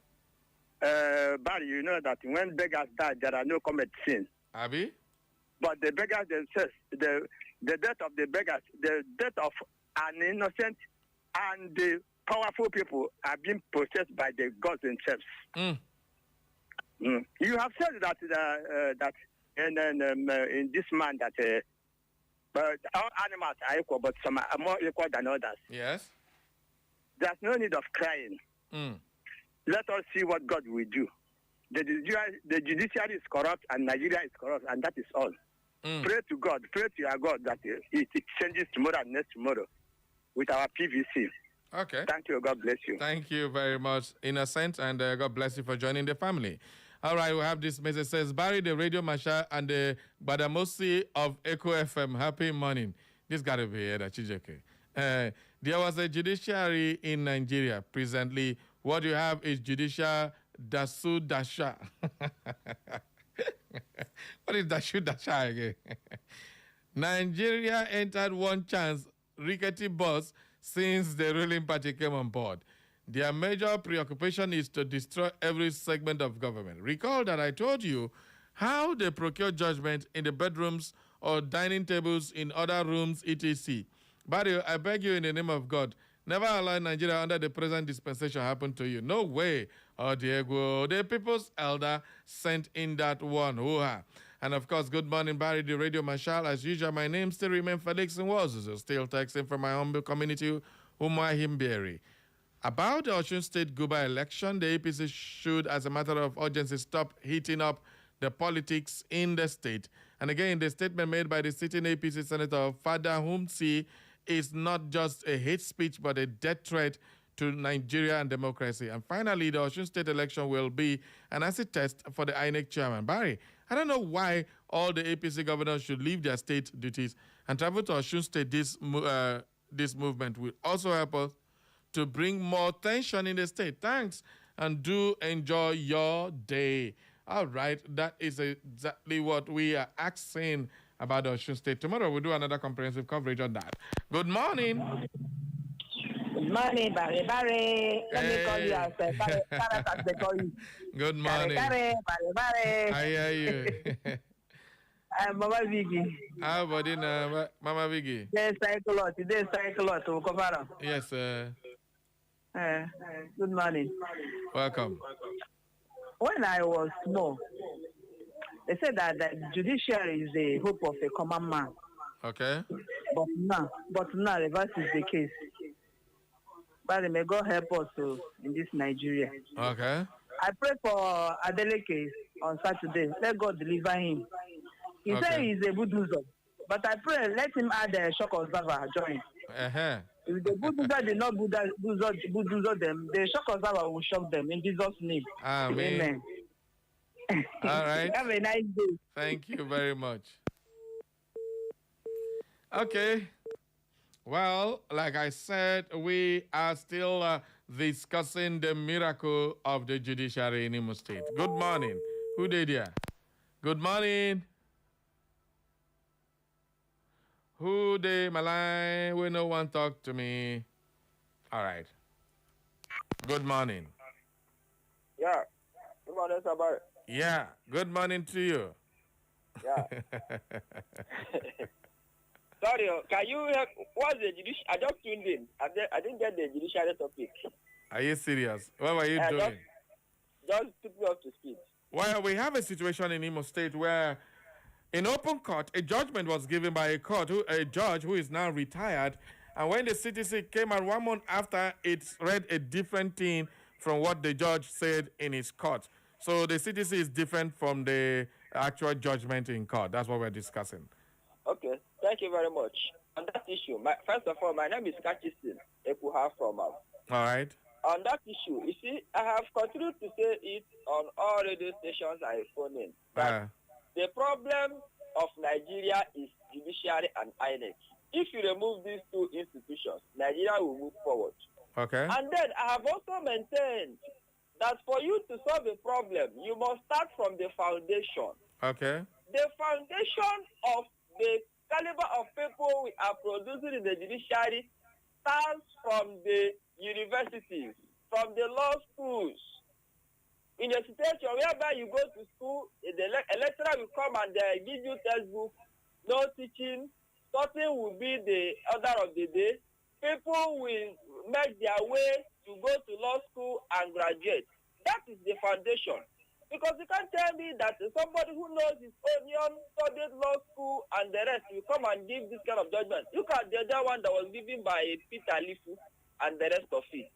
Buddy, you know that when beggars die, there are no common sins. Abby? But the beggars themselves, the death of the beggars, the death of an innocent and the powerful people are being processed by the gods themselves. You have said that in this man that all animals are equal, but some are more equal than others. Yes. There's no need of crying. Let us see what God will do. The judiciary is corrupt and Nigeria is corrupt, and that is all. Pray to God, pray to your God that it changes tomorrow and next tomorrow with our PVC. Okay. Thank you. God bless you. Thank you very much, Innocent, and God bless you for joining the family. All right, we have this message. It says, Barry, the Radio Masha, and the Badamosi of Echo FM, happy morning. This got to be here, Chijeke. There was a judiciary in Nigeria. Presently, what you have is judicial Dasu Dasha. What is Dashu Dasha again? Nigeria entered one chance rickety bus since the ruling party came on board. Their major preoccupation is to destroy every segment of government. Recall that I told you how they procure judgment in the bedrooms or dining tables in other rooms, etc. But I beg you in the name of God, never allow Nigeria under the present dispensation happen to you. No way. Oh, Diego, the people's elder sent in that one. Hoo-ha. And of course, good morning, Barry, the Radio Marshal. As usual, my name still remains Felix Nwozuzu, still texting from my humble community, Umuahimberry. About the Osun State Guba election, the APC should, as a matter of urgency, stop heating up the politics in the state. And again, the statement made by the sitting APC Senator Fada Humsi is not just a hate speech, but a death threat to Nigeria and democracy. And finally, the Osun State election will be an acid test for the INEC chairman. Barry, I don't know why all the APC governors should leave their state duties and travel to Osun State. This movement will also help us to bring more tension in the state. Thanks, and do enjoy your day. All right, that is exactly what we are asking about the Osun State. Tomorrow we'll do another comprehensive coverage on that. Good morning. Good morning, Barry. Barry, let me call you as Barry, as they call you. Good morning. Barry. I hear you. Mama Vigi. How about it, Mama Vigi? There's cycle lot. Yes, sir. Good morning. Welcome. When I was small, they said that the judiciary is the hope of a common man. Okay. But now, reverse is the case. But may God help us in this Nigeria. Okay. I pray for Adeleke on Saturday. Let God deliver him. He said he's a bulldozer, but I pray let him add a shock observer join. If the bulldozer did not bulldozer them, the shock observer will shock them in Jesus' name. Amen. All right. Have a nice day. Thank you very much. Okay. Well, like I said, we are still discussing the miracle of the judiciary in Imo State. Good morning. Who did here? Good morning. Who they malign? We no one talk to me. All right. Good morning. Yeah. Good morning, Sabar. Yeah. Good morning to you. Yeah. Sorry, can you help? What's the judicial? I just tuned in. I didn't get the judiciary topic. Are you serious? What were you doing? Just took me up to speed. Well, we have a situation in Imo State where in open court, a judgment was given by a judge who is now retired. And when the CTC came out 1 month after, it's read a different thing from what the judge said in his court. So the CTC is different from the actual judgment in court. That's what we're discussing. Okay, thank you very much. On that issue, first of all, my name is Kachisin Ekuha from All right. On that issue, you see, I have continued to say it on all radio stations I phone in. That the problem of Nigeria is judiciary and INEC. If you remove these two institutions, Nigeria will move forward. Okay. And then I have also maintained that for you to solve a problem, you must start from the foundation. Okay. The foundation of the caliber of people we are producing in the judiciary starts from the universities, from the law schools. In a situation whereby you go to school, a lecturer will come and give you textbook, no teaching, nothing will be the order of the day. People will make their way to go to law school and graduate. That is the foundation. Because you can't tell me that somebody who knows his onion, studied law school, and the rest will come and give this kind of judgment. Look at the other one that was given by Peter Lifu and the rest of it.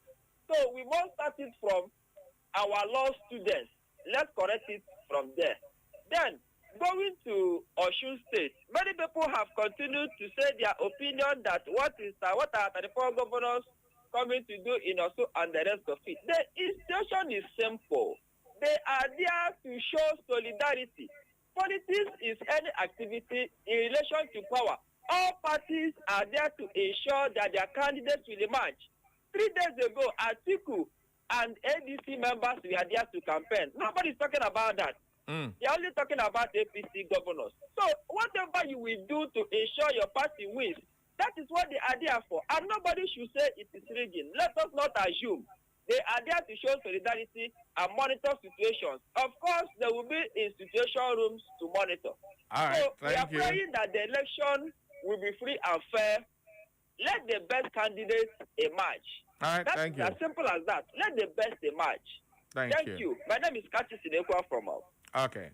So we must start it from our law students. Let's correct it from there. Then, going to Osun State, many people have continued to say their opinion that what are 34 governors coming to do in Osun and the rest of it. The institution is simple. They are there to show solidarity. Politics is any activity in relation to power. All parties are there to ensure that their candidates will emerge. 3 days ago, Atiku and ADC members were there to campaign. Nobody's talking about that. They're only talking about APC governors. So whatever you will do to ensure your party wins, that is what they are there for. And nobody should say it is rigging. Let us not assume. They are there to show solidarity and monitor situations. Of course, there will be institution rooms to monitor. All right, so we are praying that the election will be free and fair. Let the best candidates emerge. All right, thank you. As simple as that. Let the best emerge. Thank you. My name is Kachi Sinekwa from Okay.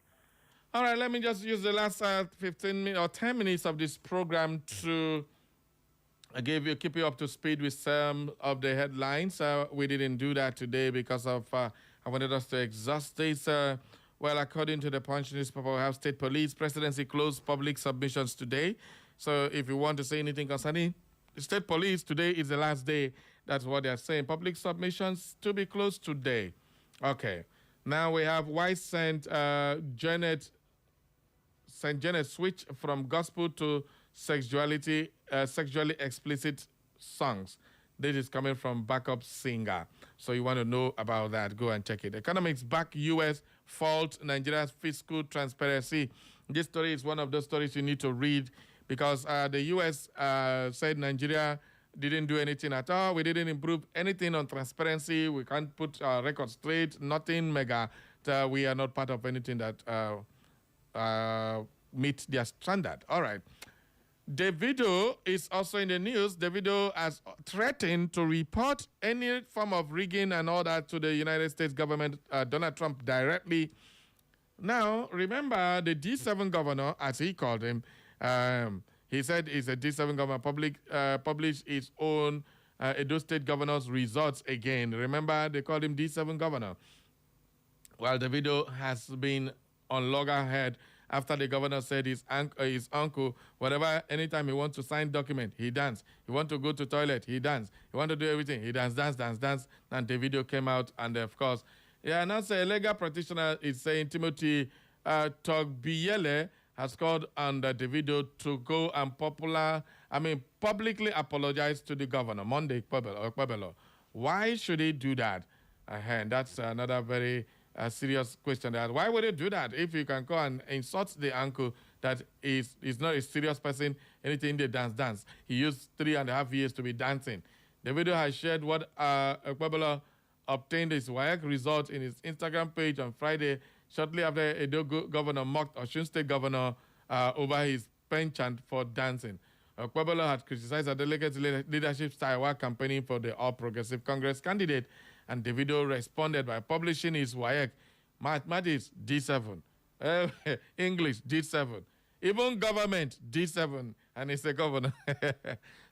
All right, let me just use the last 15 minutes or 10 minutes of this program to keep you up to speed with some of the headlines. We didn't do that today because of I wanted us to exhaust this. Well, according to the Punch newspaper, we have State Police Presidency closed public submissions today. So if you want to say anything concerning State Police, today is the last day. That's what they're saying. Public submissions to be closed today. Okay. Now we have why St. Janet switch from gospel to sexually explicit songs. This is coming from Backup Singer. So you want to know about that, go and check it. Economics back U.S. fault Nigeria's fiscal transparency. This story is one of those stories you need to read because the U.S. Said Nigeria didn't do anything at all. We didn't improve anything on transparency. We can't put our records straight. Nothing mega. We are not part of anything that meet their standard. All right. Davido is also in the news. Davido has threatened to report any form of rigging and all that to the United States government, Donald Trump, directly. Now, remember the D7 governor, as he called him, he said he's a D7 governor, published his own Edo State governor's results again. Remember, they called him D7 governor. Well, Davido has been on loggerhead after the governor said his uncle, whatever, anytime he wants to sign document, he dance. He want to go to toilet, he dance. He want to do everything, he dance. And the video came out, and of course, now a legal practitioner is saying Timothy Togbiyele has called on the Davido to go and publicly apologize to the governor, Monday Kwebelo. Why should he do that? And that's another very serious question. Why would he do that if you can go and insult the uncle that he's not a serious person, anything they dance. He used 3.5 years to be dancing. The video has shared what Ekpebolo obtained his WAEC result in his Instagram page on Friday, shortly after Edo governor mocked Osun State governor over his penchant for dancing. Ekpebolo had criticized the delegate's leadership style while campaigning for the All Progressive Congress candidate, and the video responded by publishing his WAEC. Mathematics, D7. English, D7. Even government, D7. And he's a governor.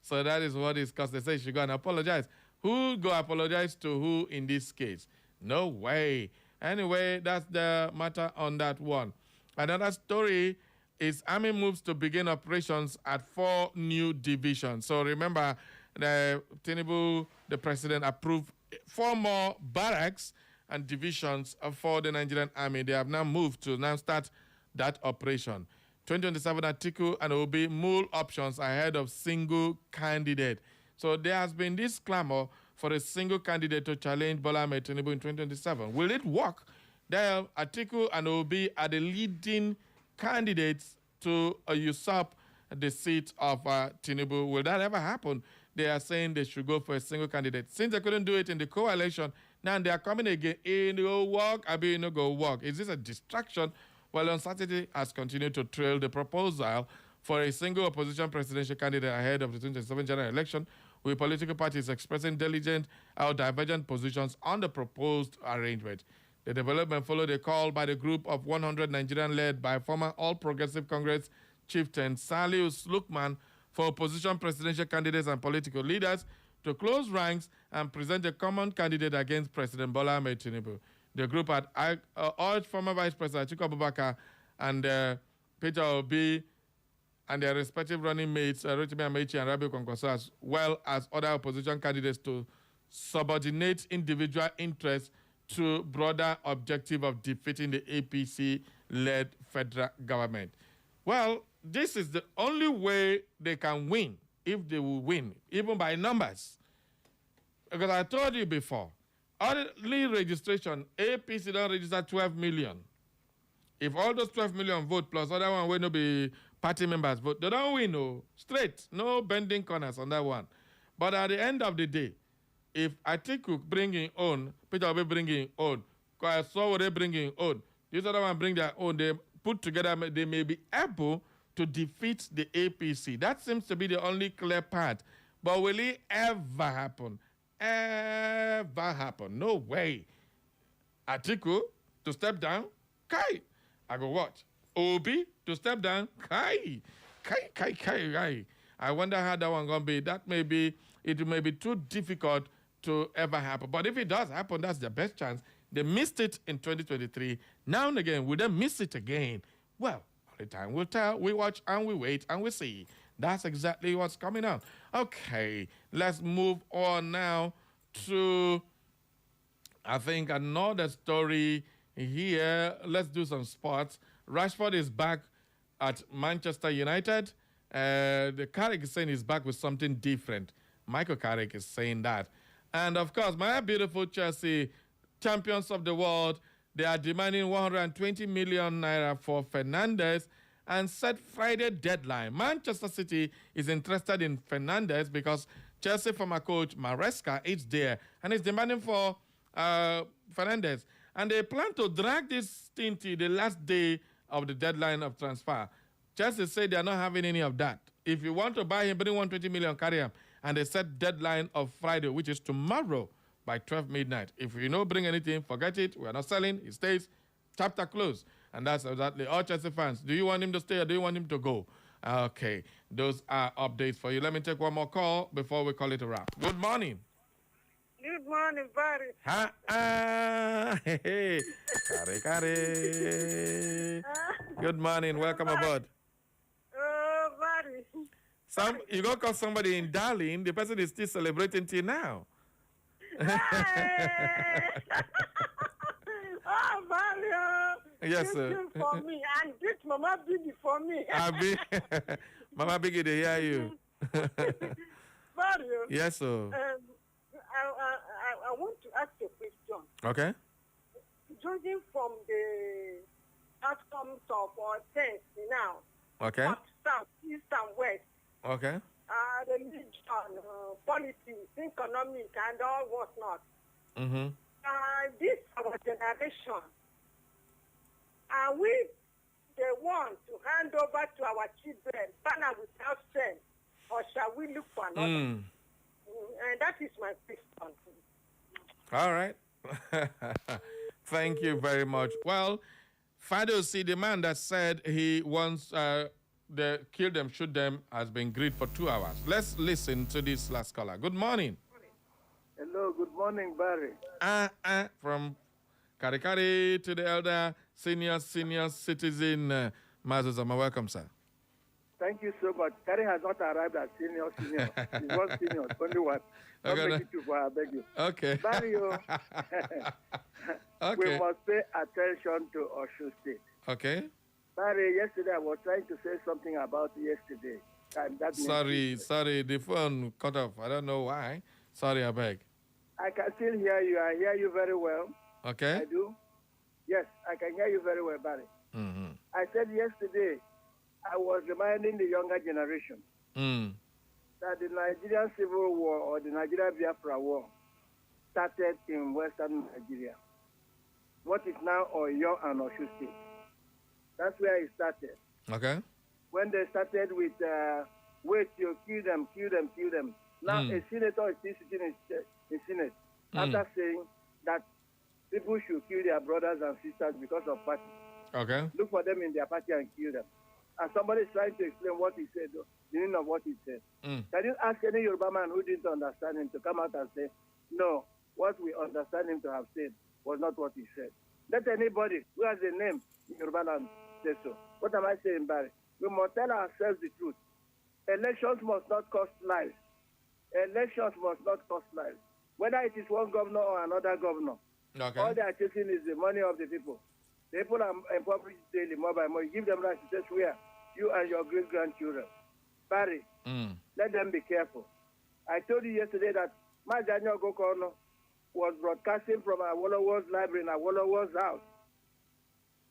So that is what it's because they say she should go and apologize. Who go apologize to who in this case? No way. Anyway, that's the matter on that one. Another story is Army moves to begin operations at 4 new divisions. So remember, Tinubu, the president, approved 4 more barracks and divisions for the Nigerian Army. They have now moved to now start that operation. 2027 Atiku and Obi mule options ahead of single candidate. So there has been this clamor for a single candidate to challenge Bola Ahmed Tinubu in 2027. Will it work? There, Atiku and Obi are the leading candidates to usurp the seat of Tinubu. Will that ever happen? They are saying they should go for a single candidate. Since they couldn't do it in the coalition, now they are coming again. It will work, I mean, it will work. Is this a distraction? Well, uncertainty has continued to trail the proposal for a single opposition presidential candidate ahead of the 2027 general election, with political parties expressing divergent positions on the proposed arrangement. The development followed a call by the group of 100 Nigerians led by former All Progressive Congress chieftain Salius Lukman for opposition presidential candidates and political leaders to close ranks and present a common candidate against President Bola Ahmed Tinubu. The group had urged former Vice President Atiku Abubakar and Peter Obi and their respective running mates, Rotimi Amaechi and Rabiu Kwankwaso, as well as other opposition candidates, to subordinate individual interests to broader objective of defeating the APC-led federal government. Well, this is the only way they can win, if they will win, even by numbers. Because I told you before, early registration, APC don't register 12 million. If all those 12 million vote plus other one will not be party members vote, they don't win, no. Straight, no bending corners on that one. But at the end of the day, if Atiku bring in own, Peter will bring in own, so they bring in own, this other one bring their own, they put together, they may be able to defeat the APC. That seems to be the only clear path. But will it ever happen? Ever happen? No way. Atiku to step down? Kai. I go watch. Obi to step down? Kai. Kai. I wonder how that one gonna be. That may be, it may be too difficult to ever happen. But if it does happen, that's the best chance. They missed it in 2023. Now and again, will they miss it again? Well, only time will tell. We watch and we wait and we see. That's exactly what's coming up. Okay, let's move on now to, I think, another story here. Let's do some sports. Rashford is back at Manchester United. The Carrick is saying he's back with something different. Michael Carrick is saying that. And, of course, my beautiful Chelsea, champions of the world, they are demanding 120 million naira for Fernandes and set Friday deadline. Manchester City is interested in Fernandes because Chelsea former coach Maresca is there and is demanding for Fernandes. And they plan to drag this thing to the last day of the deadline of transfer. Chelsea say they are not having any of that. If you want to buy him, bring 120 million, carry him. And they set deadline of Friday, which is tomorrow by 12 midnight. If you don't bring anything, forget it. We are not selling. It stays. Chapter closed. And that's exactly all Chelsea fans. Do you want him to stay or do you want him to go? Okay. Those are updates for you. Let me take one more call before we call it a wrap. Good morning. Good morning, buddy. Hey. Kare. Good morning. Welcome aboard. Buddy. You go call somebody in Darling. The person is still celebrating till now. Oh, Mario. Yes, sir. For me, and this Mama Biggie for me. Mama Biggie, they hear you. Mario. Yes, sir. I want to ask you a question. Okay. Judging from the outcomes of our test now, Okay. North, south, east, and west. Okay. Religion, politics, economic, and all whatnot. Mm-hmm. This our generation. Are we the one to hand over to our children, partner without shame, or shall we look for another? And that is my question. All right. Thank you very much. Well, Fado, see, the man that said he wants the kill them, shoot them, has been grilled for 2 hours. Let's listen to this last caller. Good morning. Hello, good morning, Barry. From Karikari to the elder senior citizen, Mazuzama. Welcome, sir. Thank you so much. Kari has not arrived as senior. He's one senior, only one. Don't Okay, make it too far, I beg you. Okay. Barry, we must pay attention to Osun State. Okay. Barry, yesterday I was trying to say something about yesterday. And that Sorry, the phone cut off. I don't know why. Sorry, I beg. I can still hear you. I hear you very well. Okay. I do. Yes, I can hear you very well, Barry. Mm-hmm. I said yesterday, I was reminding the younger generation that the Nigerian Civil War or the Nigeria Biafra War started in Western Nigeria. What is now Oyo and Osun State. That's where it started. Okay. When they started with, wait, you kill them. Now a senator is still sitting in Senate after saying that people should kill their brothers and sisters because of party. Okay. Look for them in their party and kill them. And somebody is trying to explain what he said, the meaning of what he said. Can you ask any Yoruba man who didn't understand him to come out and say, no, what we understand him to have said was not what he said. Let anybody who has a name in Yoruba land say so. What am I saying, Barry? We must tell ourselves the truth. Elections must not cost lives. Elections must not cost lives. Whether it is one governor or another governor, all they are chasing is the money of the people. The people are impoverished daily, more by more. You give them right to say, swear, you and your great-grandchildren. Barry, let them be careful. I told you yesterday that Majanyo Gokono was broadcasting from Awolowo's library in Awolowo's house.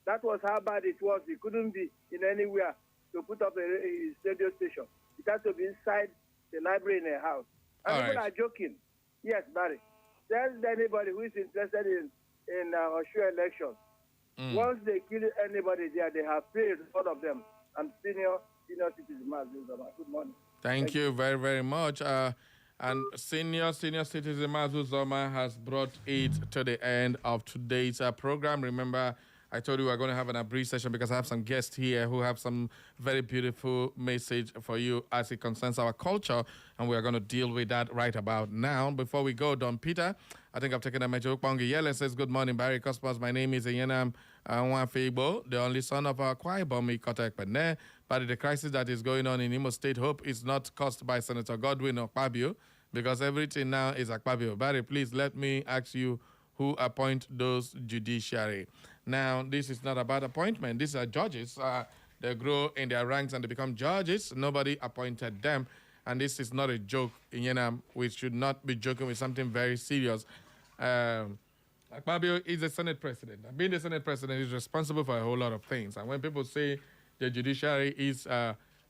That was how bad it was. He couldn't be in anywhere to put up a radio station. It had to be inside the library in a house. And people are joking. Yes, Barry. Tell anybody who is interested in Osun elections. Once they kill anybody there, they have paid all of them. I'm senior citizen. Good morning. Thank you very, very much. And senior citizen Mazu Zoma has brought it to the end of today's program. Remember, I told you we are going to have an brief session because I have some guests here who have some very beautiful message for you as it concerns our culture, and we are going to deal with that right about now. Before we go, Don Peter, I think I've taken a major Ukpongi Yele says, good morning, Barry Cosmos. My name is Iyenam Nwafibo, the only son of our Kwaibomi Kotek Pene. But the crisis that is going on in Imo State, hope is not caused by Senator Godwin Akpabio, because everything now is Akpabio. Barry, please let me ask you, who appoint those judiciary? Now, this is not about appointment. These are judges. They grow in their ranks and they become judges. Nobody appointed them. And this is not a joke in Yenam. We should not be joking with something very serious. Akpabio is the Senate president. And being the Senate president is responsible for a whole lot of things. And when people say the judiciary is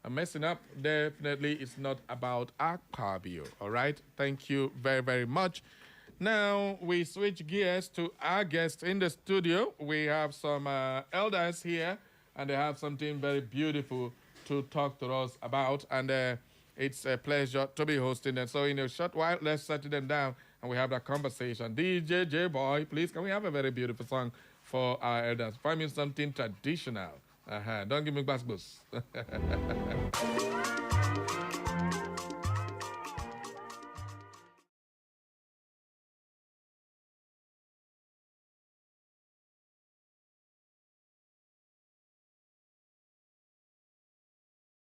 messing up, definitely it's not about Akpabio. All right? Thank you very, very much. Now, we switch gears to our guests in the studio. We have some elders here, and they have something very beautiful to talk to us about. And it's a pleasure to be hosting them. So in a short while, let's settle them down, and we have that conversation. DJ J-Boy, please, can we have a very beautiful song for our elders? Find me something traditional. Don't give me bass boost.